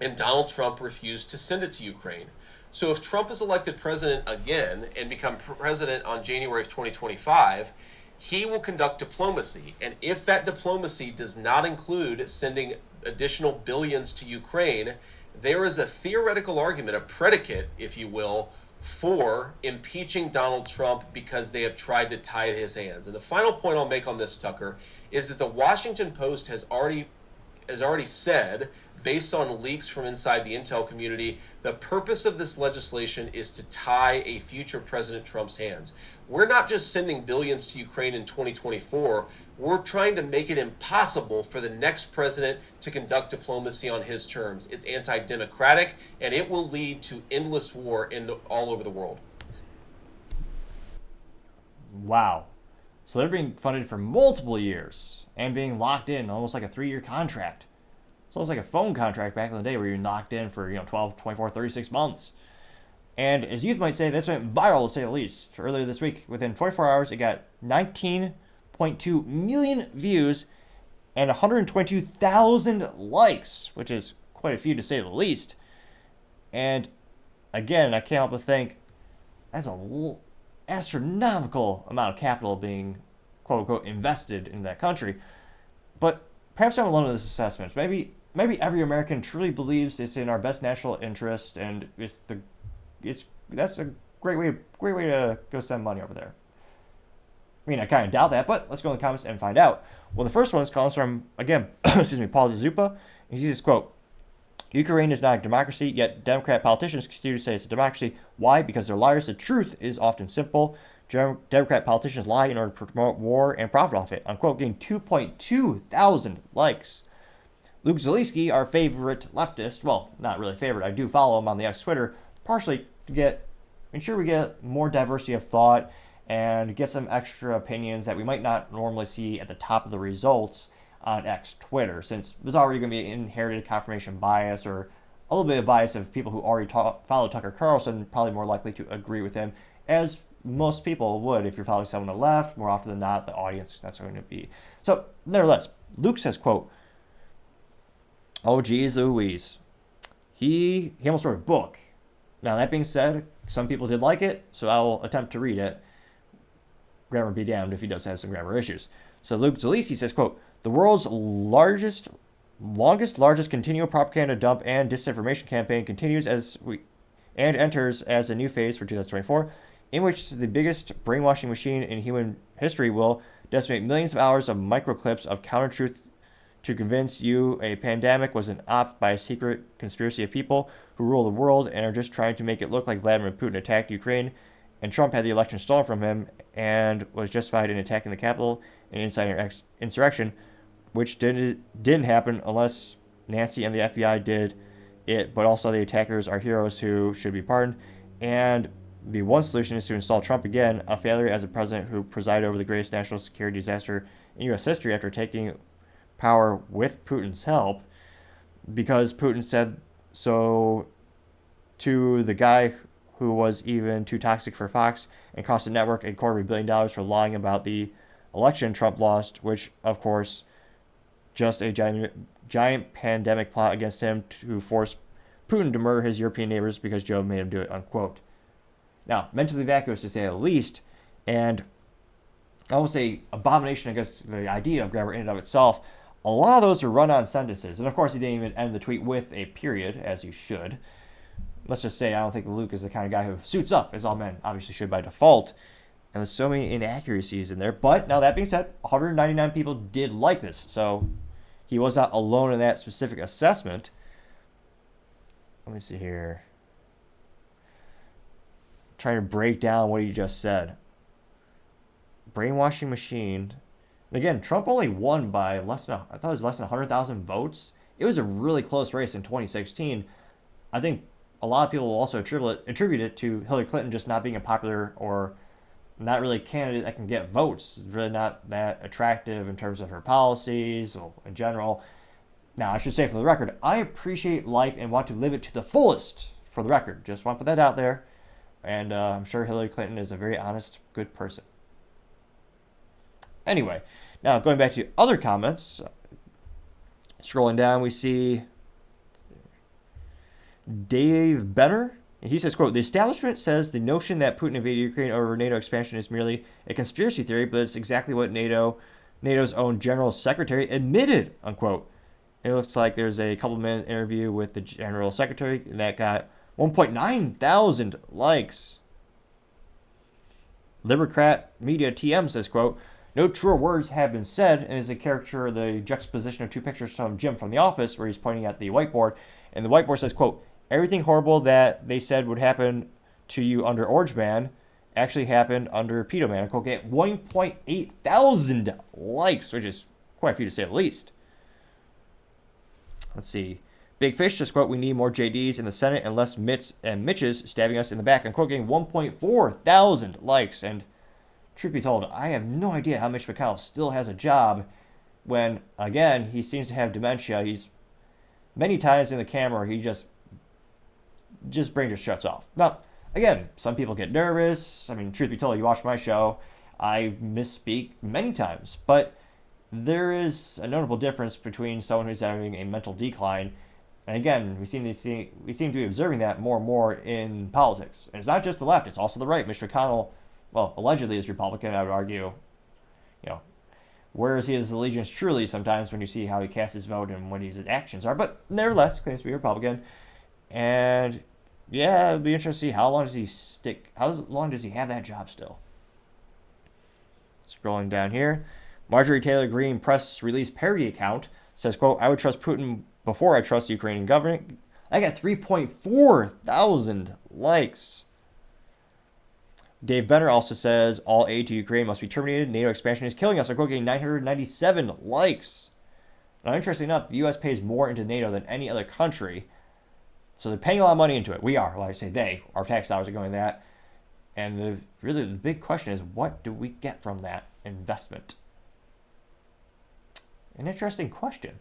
and Donald Trump refused to send it to Ukraine. So if Trump is elected president again and become president on January of 2025, he will conduct diplomacy. And if that diplomacy does not include sending additional billions to Ukraine, there is a theoretical argument, a predicate, if you will, for impeaching Donald Trump because they have tried to tie his hands. And the final point I'll make on this, Tucker, is that the Washington Post has already said, based on leaks from inside the intel community, the purpose of this legislation is to tie a future President Trump's hands. We're not just sending billions to Ukraine in 2024. We're trying to make it impossible for the next president to conduct diplomacy on his terms. It's anti-democratic, and it will lead to endless war all over the world. Wow. So they're being funded for multiple years and being locked in almost like a 3-year contract. It's almost like a phone contract back in the day where you're locked in for 12, 24, 36 months. And as youth might say, this went viral to say the least. Earlier this week, within 24 hours, it got 19.2 million views and 122,000 likes, which is quite a few to say the least. And again, I can't help but think that's an astronomical amount of capital being, quote unquote, invested in that country. But perhaps I'm alone in this assessment. Maybe every American truly believes it's in our best national interest, and that's a great way to go spend money over there. I mean, I kind of doubt that, but let's go in the comments and find out. Well, the first one comes from, again, Paul Zupa. He says, quote, Ukraine is not a democracy, yet Democrat politicians continue to say it's a democracy. Why? Because they're liars. The truth is often simple. Democrat politicians lie in order to promote war and profit off it. Unquote, getting 2.2 thousand likes. Luke Zaleski, our favorite leftist, well, not really favorite, I do follow him on the X Twitter, partially to ensure we get more diversity of thought and get some extra opinions that we might not normally see at the top of the results on X Twitter, since there's already going to be inherited confirmation bias or a little bit of bias of people who already follow Tucker Carlson, probably more likely to agree with him, as most people would if you're following someone on the left. More often than not, the audience that's going to be. So, nevertheless, Luke says, quote, oh, geez Louise. He almost wrote a book. Now, that being said, some people did like it, so I'll attempt to read it. Grammar be damned if he does have some grammar issues. So Luke Zaleski says, quote, the world's longest continual propaganda dump and disinformation campaign continues and enters as a new phase for 2024, in which the biggest brainwashing machine in human history will decimate millions of hours of microclips of counter-truth to convince you a pandemic was an op by a secret conspiracy of people who rule the world and are just trying to make it look like Vladimir Putin attacked Ukraine and Trump had the election stolen from him and was justified in attacking the Capitol and inciting insurrection, which didn't happen unless Nancy and the FBI did it, but also the attackers are heroes who should be pardoned. And the one solution is to install Trump again, a failure as a president who presided over the greatest national security disaster in U.S. history after taking power with Putin's help, because Putin said so to the guy who was even too toxic for Fox and cost the network $250 million for lying about the election Trump lost, which, of course, just a giant pandemic plot against him to force Putin to murder his European neighbors because Joe made him do it, unquote. Now, mentally vacuous to say the least, and I won't say abomination against the idea of grammar in and of itself. A lot of those are run-on sentences, and of course he didn't even end the tweet with a period, as you should. Let's just say I don't think Luke is the kind of guy who suits up, as all men obviously should by default, and there's so many inaccuracies in there. But now that being said, 199 people did like this, so he was not alone in that specific assessment. Let me see here. I'm trying to break down what he just said. Brainwashing machine. And again, Trump only won by less than 100,000 votes. It was a really close race in 2016. I think a lot of people will also attribute it to Hillary Clinton just not being a popular or not really a candidate that can get votes. It's really not that attractive in terms of her policies or in general. Now, I should say for the record, I appreciate life and want to live it to the fullest, for the record. Just want to put that out there. And I'm sure Hillary Clinton is a very honest, good person. Anyway, now going back to other comments. Scrolling down, we see Dave Benner, he says, quote, the establishment says the notion that Putin invaded Ukraine over NATO expansion is merely a conspiracy theory, but it's exactly what NATO's own general secretary admitted, unquote. It looks like there's a couple-minute interview with the general secretary that got 1.9 thousand likes. Libercrat Media TM says, quote, no truer words have been said, and is a caricature of the juxtaposition of two pictures from Jim from The Office, where he's pointing at the whiteboard, and the whiteboard says, quote, everything horrible that they said would happen to you under Orange Man actually happened under Pedo Man. Quote, get 1.8 thousand likes, which is quite a few to say the least. Let's see. Big Fish says, quote, we need more JDs in the Senate and less Mitts and Mitches stabbing us in the back. And quote, getting 1.4 thousand likes. And truth be told, I have no idea how Mitch McConnell still has a job when, again, he seems to have dementia. He's many times in the camera, he just brain just shuts off. Now, again, some people get nervous. I mean, truth be told, you watch my show, I misspeak many times. But there is a notable difference between someone who's having a mental decline. And again, we seem to be observing that more and more in politics. And it's not just the left, it's also the right. Mitch McConnell, well, allegedly is Republican, I would argue. You know, where is his allegiance truly sometimes when you see how he casts his vote and what his actions are. But nevertheless, claims to be Republican. And yeah, it'd be interesting to see how long does he have that job still. Scrolling down here. Marjorie Taylor Greene press release parody account says, quote, I would trust Putin before I trust the Ukrainian government. I got 3.4 thousand likes. Dave Benner also says all aid to Ukraine must be terminated. NATO expansion is killing us. I'm getting 997 likes. Now, interestingly enough, the U.S. pays more into NATO than any other country. So they're paying a lot of money into it. We are. Well, I say they. Our tax dollars are going to that. And really the big question is, what do we get from that investment? An interesting question.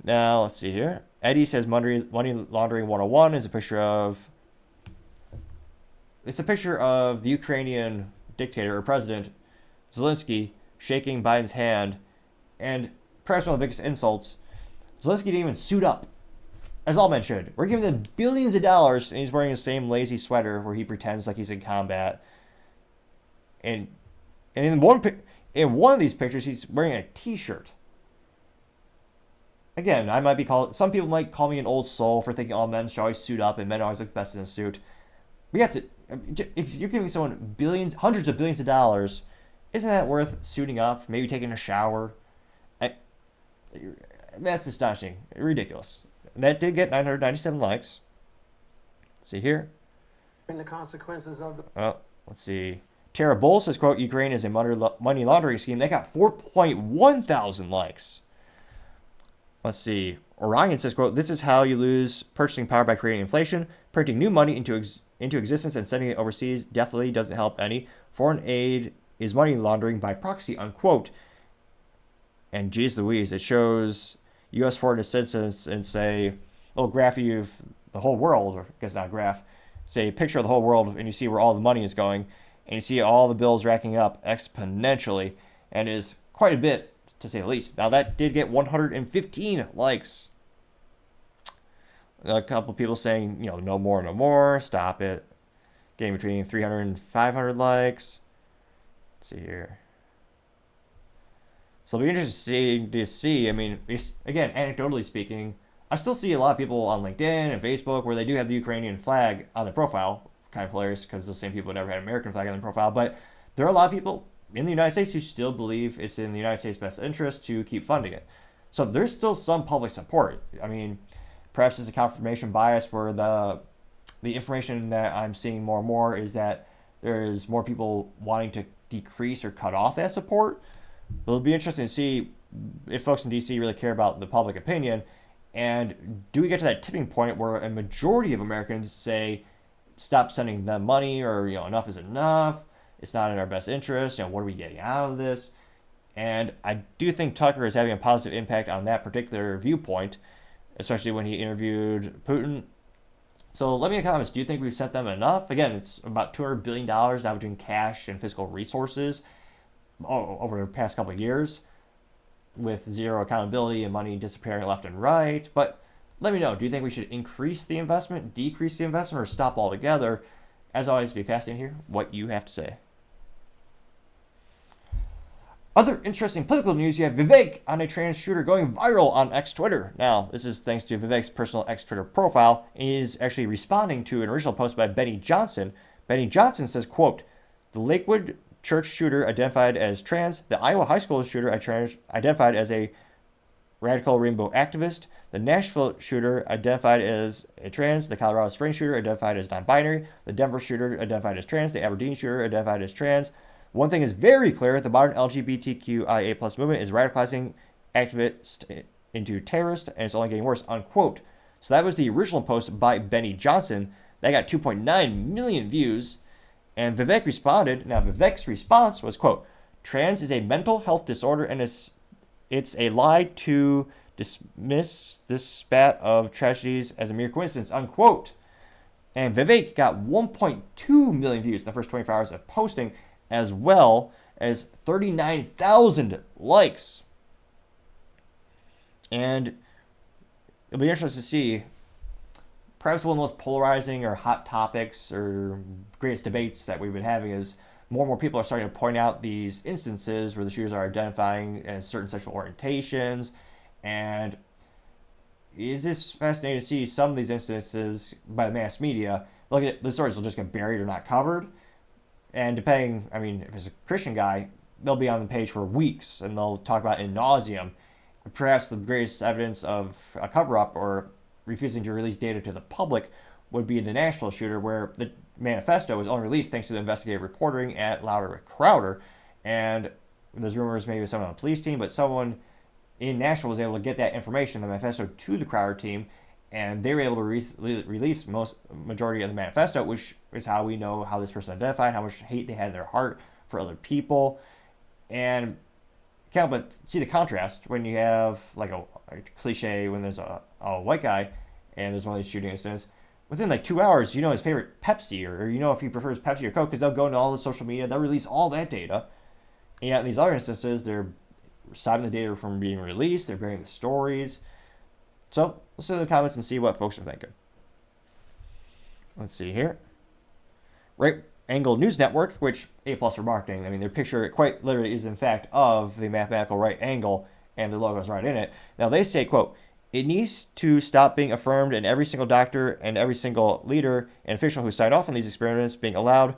Now, let's see here. Eddie says money laundering 101 is a picture of... It's a picture of the Ukrainian dictator or president, Zelensky, shaking Biden's hand. And perhaps one of the biggest insults, Zelensky didn't even suit up, as all men should. We're giving them billions of dollars, and he's wearing the same lazy sweater where he pretends like he's in combat. And in one of these pictures, he's wearing a T-shirt. Again, some people might call me an old soul for thinking all men should always suit up and men always look best in a suit. We have to, if you're giving someone hundreds of billions of dollars, isn't that worth suiting up, maybe taking a shower? That's astonishing, ridiculous. That did get 997 likes. Let's see here. And the consequences of the... Well, let's see. Tara Bull says, quote, Ukraine is a money laundering scheme. They got 4.1 thousand likes. Let's see. Orion says, quote, this is how you lose purchasing power by creating inflation. Printing new money into existence and sending it overseas definitely doesn't help any. Foreign aid is money laundering by proxy, unquote. And geez Louise, it shows U.S. foreign citizens and say, a little graph of the whole world, or I guess not a graph, say a picture of the whole world, and you see where all the money is going, and you see all the bills racking up exponentially, and it is quite a bit, to say the least. Now, that did get 115 likes. A couple people saying, no more, stop it. Getting between 300 and 500 likes. Let's see here. So it'll be interesting to see. I mean, again, anecdotally speaking, I still see a lot of people on LinkedIn and Facebook where they do have the Ukrainian flag on their profile. Kind of hilarious because those same people never had an American flag on their profile. But there are a lot of people in the United States who still believe it's in the United States' best interest to keep funding it. So there's still some public support. I mean, perhaps it's a confirmation bias where the information that I'm seeing more and more is that there's more people wanting to decrease or cut off that support. It'll be interesting to see if folks in D.C. really care about the public opinion, and do we get to that tipping point where a majority of Americans say, stop sending them money, or enough is enough, it's not in our best interest, what are we getting out of this? And I do think Tucker is having a positive impact on that particular viewpoint, especially when he interviewed Putin. So let me know in the comments, do you think we've sent them enough? Again, it's about $200 billion now between cash and physical resources over the past couple of years, with zero accountability and money disappearing left and right. But Let me know. Do you think we should increase the investment, decrease the investment, or stop altogether? As always, it'd be fascinating to hear what you have to say. Other interesting political news, you have Vivek on a trans shooter going viral on X Twitter. Now, this is thanks to Vivek's personal X Twitter profile. He is actually responding to an original post by Benny Johnson. Benny Johnson says, quote, the Lakewood church shooter identified as trans, the Iowa high school shooter identified as a radical rainbow activist, the Nashville shooter identified as a trans, the Colorado Springs shooter identified as non-binary, the Denver shooter identified as trans, the Aberdeen shooter identified as trans. One thing is very clear, the modern LGBTQIA plus movement is radicalizing activists into terrorists, and it's only getting worse, unquote. So that was the original post by Benny Johnson. That got 2.9 million views, and Vivek responded. Now, Vivek's response was, quote, trans is a mental health disorder, and it's a lie to dismiss this spat of tragedies as a mere coincidence, unquote. And Vivek got 1.2 million views in the first 24 hours of posting, as well as 39,000 likes. And it'll be interesting to see, perhaps one of the most polarizing or hot topics or greatest debates that we've been having is more and more people are starting to point out these instances where the shooters are identifying as certain sexual orientations. And it's just fascinating to see some of these instances by the mass media. Look at the stories will just get buried or not covered. And depending, I mean, if it's a Christian guy, they'll be on the page for weeks and they'll talk about in nauseum. Perhaps the greatest evidence of a cover-up or refusing to release data to the public would be the Nashville shooter, where the manifesto was only released thanks to the investigative reporting at Louder Crowder. And there's rumors maybe someone on the police team, but someone in Nashville was able to get that information, the manifesto, to the Crowder team, and they were able to release majority of the manifesto, which is how we know how this person identified, how much hate they had in their heart for other people. And can't but see the contrast when you have like a cliche when there's a white guy and there's one of these shooting incidents. Within like 2 hours, you know his favorite Pepsi, or you know if he prefers Pepsi or Coke, because they'll go into all the social media, they'll release all that data. And yet in these other instances, they're stopping the data from being released, they're burying the stories. So let's see the comments and see what folks are thinking. Let's see here. Right Angle News Network, which A+ for marketing. I mean, their picture quite literally is in fact of the mathematical right angle, and the logo is right in it. Now they say, quote, it needs to stop being affirmed, and every single doctor and every single leader and official who signed off on these experiments being allowed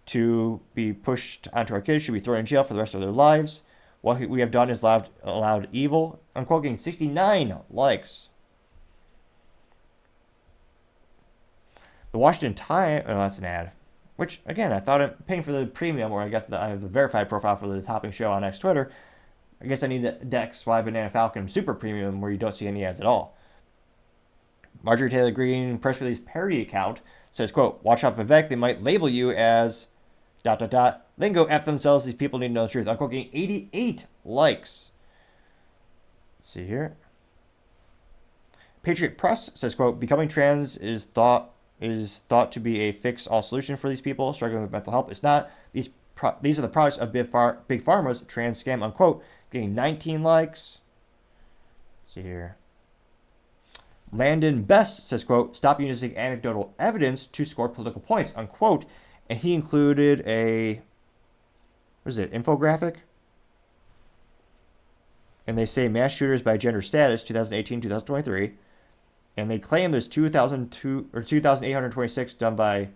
to be pushed onto our kids should be thrown in jail for the rest of their lives. What we have done is allowed evil. Unquote, getting 69 likes. The Washington Times, oh, that's an ad. Which, again, I thought I'm paying for the premium, or I guess I have the verified profile for the topping show on X Twitter. I guess I need the XY Banana Falcon Super Premium where you don't see any ads at all. Marjorie Taylor Greene press release parody account says, quote, watch out Vivek, they might label you as ... They can go F themselves, these people need to know the truth. Unquote, getting 88 likes. Let's see here. Patriot Press says, quote, becoming trans is thought to be a fix-all solution for these people struggling with mental health. It's not. These are the products of big pharma's trans scam, unquote, getting 19 likes. Let's see here. Landon Best says, quote, stop using anecdotal evidence to score political points, unquote. And he included a, what is it, infographic? And they say mass shooters by gender status, 2018, 2023. And they claim there's 2,826 done by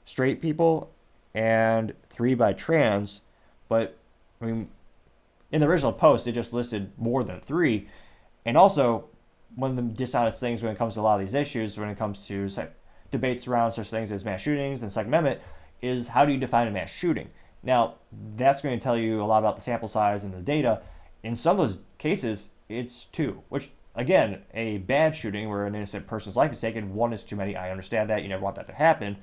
straight people and 3 by trans. But, I mean, in the original post, they just listed more than 3. And also, one of the dishonest things when it comes to a lot of these issues, when it comes to debates around such things as mass shootings and Second Amendment, is how do you define a mass shooting? Now, that's going to tell you a lot about the sample size and the data. In some of those cases, it's 2, which, again, a bad shooting where an innocent person's life is taken, 1 is too many. I understand that. You never want that to happen.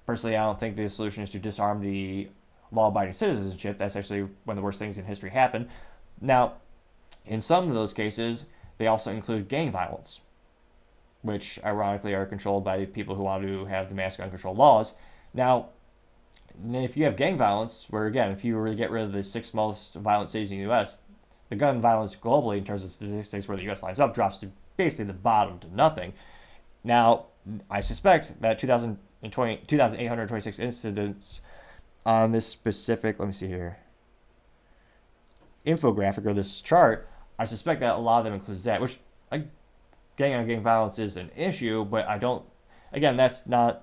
Personally, I don't think the solution is to disarm the law-abiding citizenship. That's actually one of the worst things in history happen. Now, in some of those cases, they also include gang violence, which ironically are controlled by people who want to have the mass gun control laws. Now, if you have gang violence, where again, if you were to get rid of the 6 most violent cities in the U.S., the gun violence globally, in terms of statistics where the U.S. lines up, drops to basically the bottom to nothing. Now, I suspect that 2,826 incidents on this specific, let me see here, infographic or this chart, I suspect that a lot of them includes that, which gang-on-gang violence is an issue, but I don't, again, that's not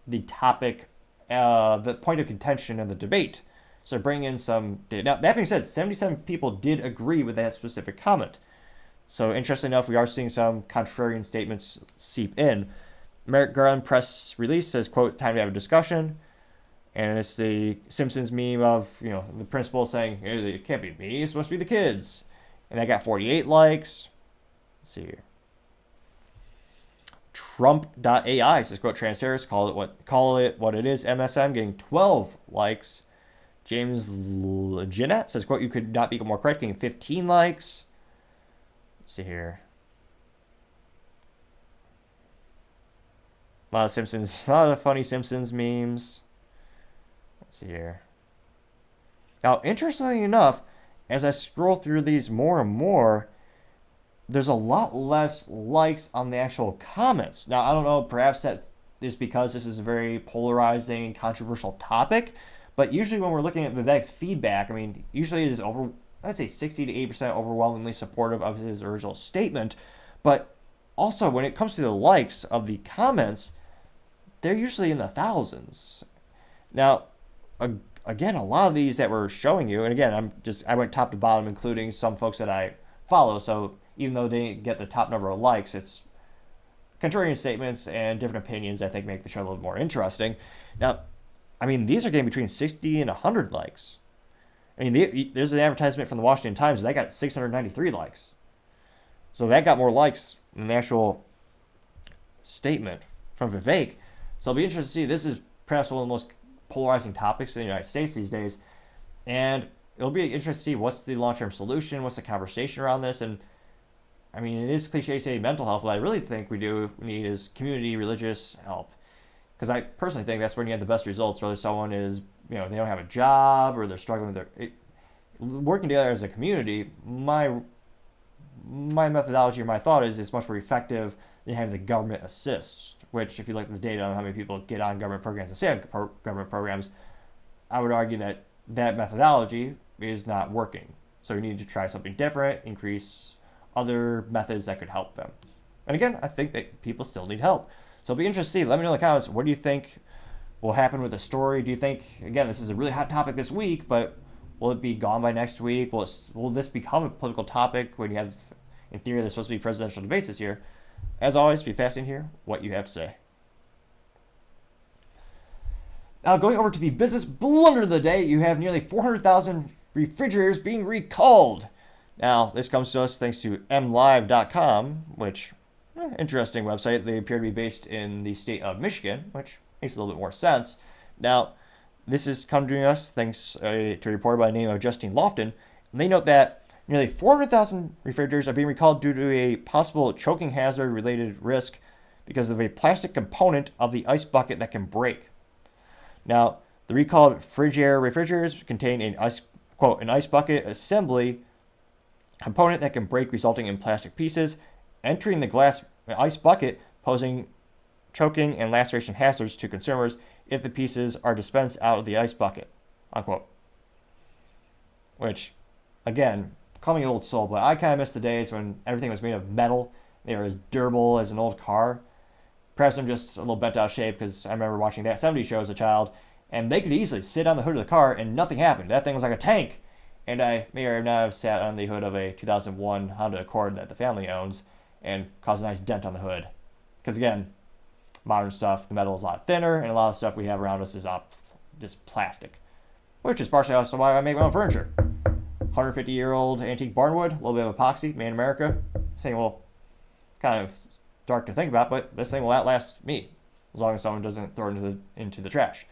the topic, the point of contention in the debate. So bring in some data. Now, that being said, 77 people did agree with that specific comment. So interestingly enough, we are seeing some contrarian statements seep in. Merrick Garland press release says, quote, time to have a discussion. And it's the Simpsons meme of, the principal saying, it can't be me, it's supposed to be the kids. And that got 48 likes. Let's see here. Trump.ai says, quote, trans terrorists, call it what it is, MSM, getting 12 likes. James Jeanette says, quote, you could not be more correct, getting 15 likes. Let's see here. A lot of funny Simpsons memes. Let's see here. Now, interestingly enough, as I scroll through these more and more, there's a lot less likes on the actual comments. Now, I don't know, perhaps that is because this is a very polarizing and controversial topic, but usually when we're looking at Vivek's feedback, usually it is I'd say 60 to 80% overwhelmingly supportive of his original statement, but also when it comes to the likes of the comments, they're usually in the thousands. Now, again, a lot of these that we're showing you, and again, I went top to bottom, including some folks that I follow, so even though they didn't get the top number of likes, it's contrarian statements and different opinions I think make the show a little more interesting. Now, these are getting between 60 and 100 likes. There's an advertisement from the Washington Times that got 693 likes. So that got more likes than the actual statement from Vivek. So it'll be interesting to see. This is perhaps one of the most polarizing topics in the United States these days. And it'll be interesting to see what's the long-term solution, what's the conversation around this. And it is cliche to say mental health, but I really think we need is community, religious help. Because I personally think that's when you have the best results, whether someone is, they don't have a job or they're struggling with working together as a community. My methodology or my thought is it's much more effective than having the government assist, which if you look at the data on how many people get on government programs and stay on government programs, I would argue that methodology is not working. So we need to try something different, increase other methods that could help them. And again, I think that people still need help. So it'll be interesting to see. Let me know in the comments, what do you think will happen with the story? Do you think, again, this is a really hot topic this week, but will it be gone by next week? Will this become a political topic when you have, in theory, there's supposed to be presidential debates this year? As always, be fascinating to hear what you have to say. Now, going over to the business blunder of the day, you have nearly 400,000 refrigerators being recalled. Now, this comes to us thanks to mlive.com, which, interesting website. They appear to be based in the state of Michigan, which makes a little bit more sense. Now, this is come to us thanks to a reporter by the name of Justine Lofton. And they note that nearly 400,000 refrigerators are being recalled due to a possible choking hazard related risk because of a plastic component of the ice bucket that can break. Now, the recalled Frigidaire refrigerators contain an ice bucket assembly component that can break, resulting in plastic pieces entering the ice bucket, posing choking and laceration hazards to consumers if the pieces are dispensed out of the ice bucket, unquote. Which, again, call me an old soul, but I kind of miss the days when everything was made of metal. They were as durable as an old car. Perhaps I'm just a little bent out of shape because I remember watching that 70s show as a child, and they could easily sit on the hood of the car and nothing happened. That thing was like a tank. And I may or may not have sat on the hood of a 2001 Honda Accord that the family owns and caused a nice dent on the hood. Because again, modern stuff, the metal is a lot thinner, and a lot of stuff we have around us is just plastic. Which is partially also why I make my own furniture. 150-year-old antique barnwood, a little bit of epoxy, made in America. This thing will, kind of dark to think about, but this thing will outlast me, as long as someone doesn't throw it into the trash.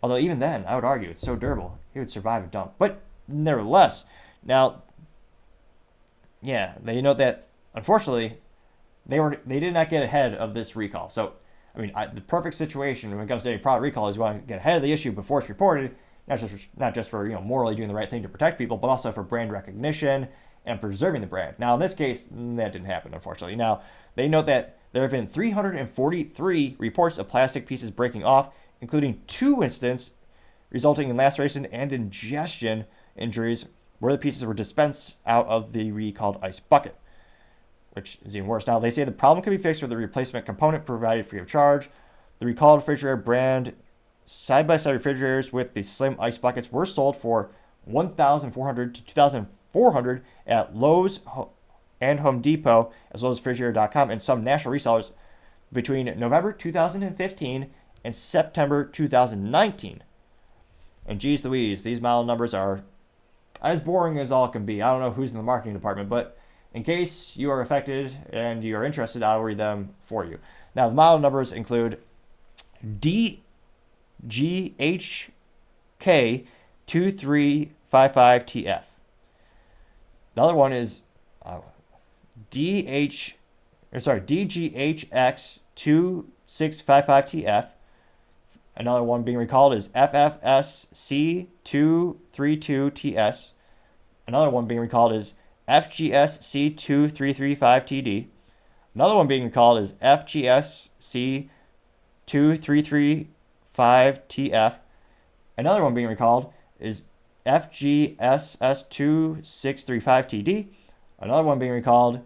Although even then, I would argue it's so durable, it would survive a dump. But nevertheless, now, yeah, they note that unfortunately, they did not get ahead of this recall. So, the perfect situation when it comes to any product recall is you want to get ahead of the issue before it's reported, not just for morally doing the right thing to protect people, but also for brand recognition and preserving the brand. Now, in this case, that didn't happen, unfortunately. Now, they note that there have been 343 reports of plastic pieces breaking off, including 2 incidents resulting in laceration and ingestion injuries where the pieces were dispensed out of the recalled ice bucket, which is even worse. Now, they say the problem can be fixed with a replacement component provided free of charge. The recalled refrigerator brand side-by-side refrigerators with the slim ice buckets were sold for $1,400 to $2,400 at Lowe's and Home Depot, as well as refrigerator.com and some national resellers between November 2015 and September 2019. And geez Louise, these model numbers are as boring as all can be. I don't know who's in the marketing department, but in case you are affected and you are interested, I'll read them for you. Now, the model numbers include DGHK2355TF. The other one is DGHX2655TF. Another one being recalled is FFSC232TS. Another one being recalled is FGSC2335TD. Another one being recalled is FGSC2335TF. Another one being recalled is FGSS2635TD. Another one being recalled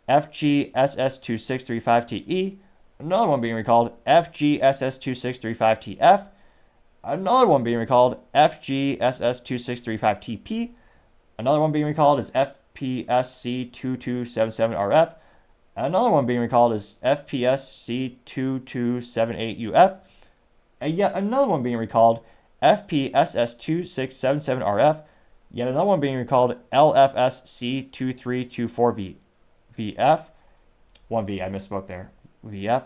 FGSS2635TE. Another one being recalled FGSS2635TF. Another one being recalled FGSS2635TP. Another one being recalled is FPSC2277RF. Another one being recalled is FPSC2278UF. And yet another one being recalled FPSS2677RF. Yet another one being recalled LFSC2324VF. 1V, I misspoke there. VF.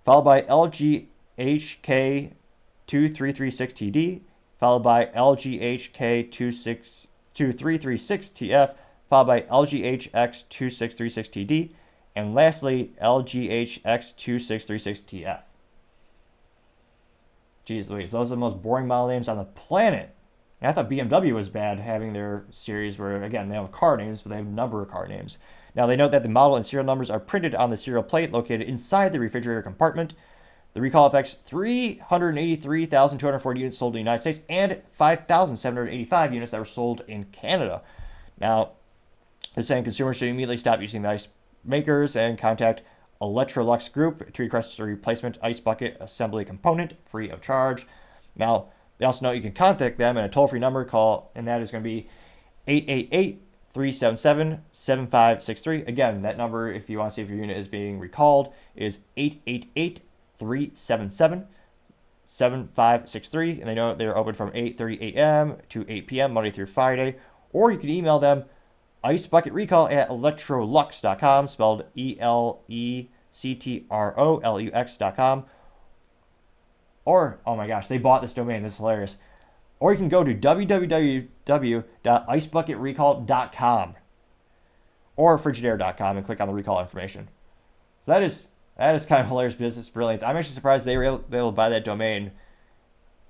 Followed by LGHK2336TD. Followed by LGHK2336TF. Followed by LGHX2636TD. And lastly, LGHX2636TF. Jeez Louise, those are the most boring model names on the planet. And I thought BMW was bad having their series where, again, they have car names, but they have a number of car names. Now, they note that the model and serial numbers are printed on the serial plate located inside the refrigerator compartment. The recall affects 383,240 units sold in the United States and 5,785 units that were sold in Canada. Now, they're saying consumers should immediately stop using the ice makers and contact Electrolux Group to request a replacement ice bucket assembly component free of charge. Now, they also note you can contact them at a toll-free number call, and that is going to be 888-377-7563. Again, that number, if you want to see if your unit is being recalled, is 888-377-7563. And they know they're open from 8:30 a.m. to 8 p.m. Monday through Friday. Or you can email them icebucketrecall@electrolux.com, spelled ELECTROLUX.com. Or, oh my gosh, they bought this domain. This is hilarious. Or you can go to www.icebucketrecall.com or frigidaire.com and click on the recall information. So that is kind of hilarious business brilliance. I'm actually surprised they were able to buy that domain.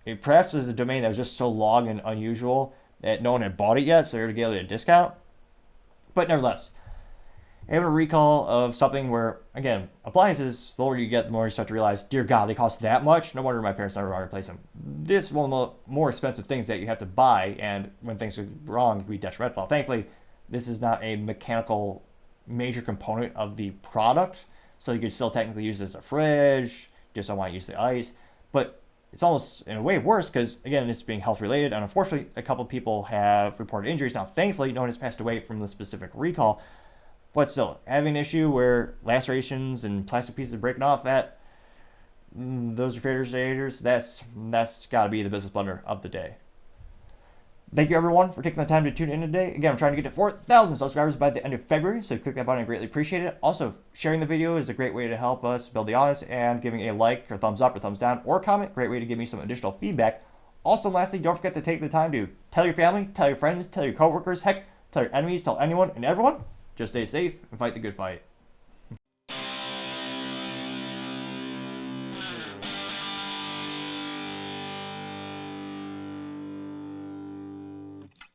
It perhaps was a domain that was just so long and unusual that no one had bought it yet, so they were able to get it at a discount. But nevertheless, having a recall of something where, again, appliances, the older you get, the more you start to realize, dear God, they cost that much? No wonder my parents never wanted to replace them. This is one of the more expensive things that you have to buy, and when things go wrong, it can be detrimental. Thankfully, this is not a mechanical major component of the product, so you could still technically use it as a fridge, just don't want to use the ice. But it's almost, in a way, worse because, again, it's being health-related, and unfortunately, a couple people have reported injuries. Now, thankfully, no one has passed away from the specific recall. But still, having an issue where lacerations and plastic pieces are breaking off, those refrigerators, that's got to be the business blunder of the day. Thank you, everyone, for taking the time to tune in today. Again, I'm trying to get to 4,000 subscribers by the end of February, so click that button. I greatly appreciate it. Also, sharing the video is a great way to help us build the audience, and giving a like or thumbs up or thumbs down or comment, great way to give me some additional feedback. Also, lastly, don't forget to take the time to tell your family, tell your friends, tell your coworkers, heck, tell your enemies, tell anyone and everyone. Just stay safe and fight the good fight.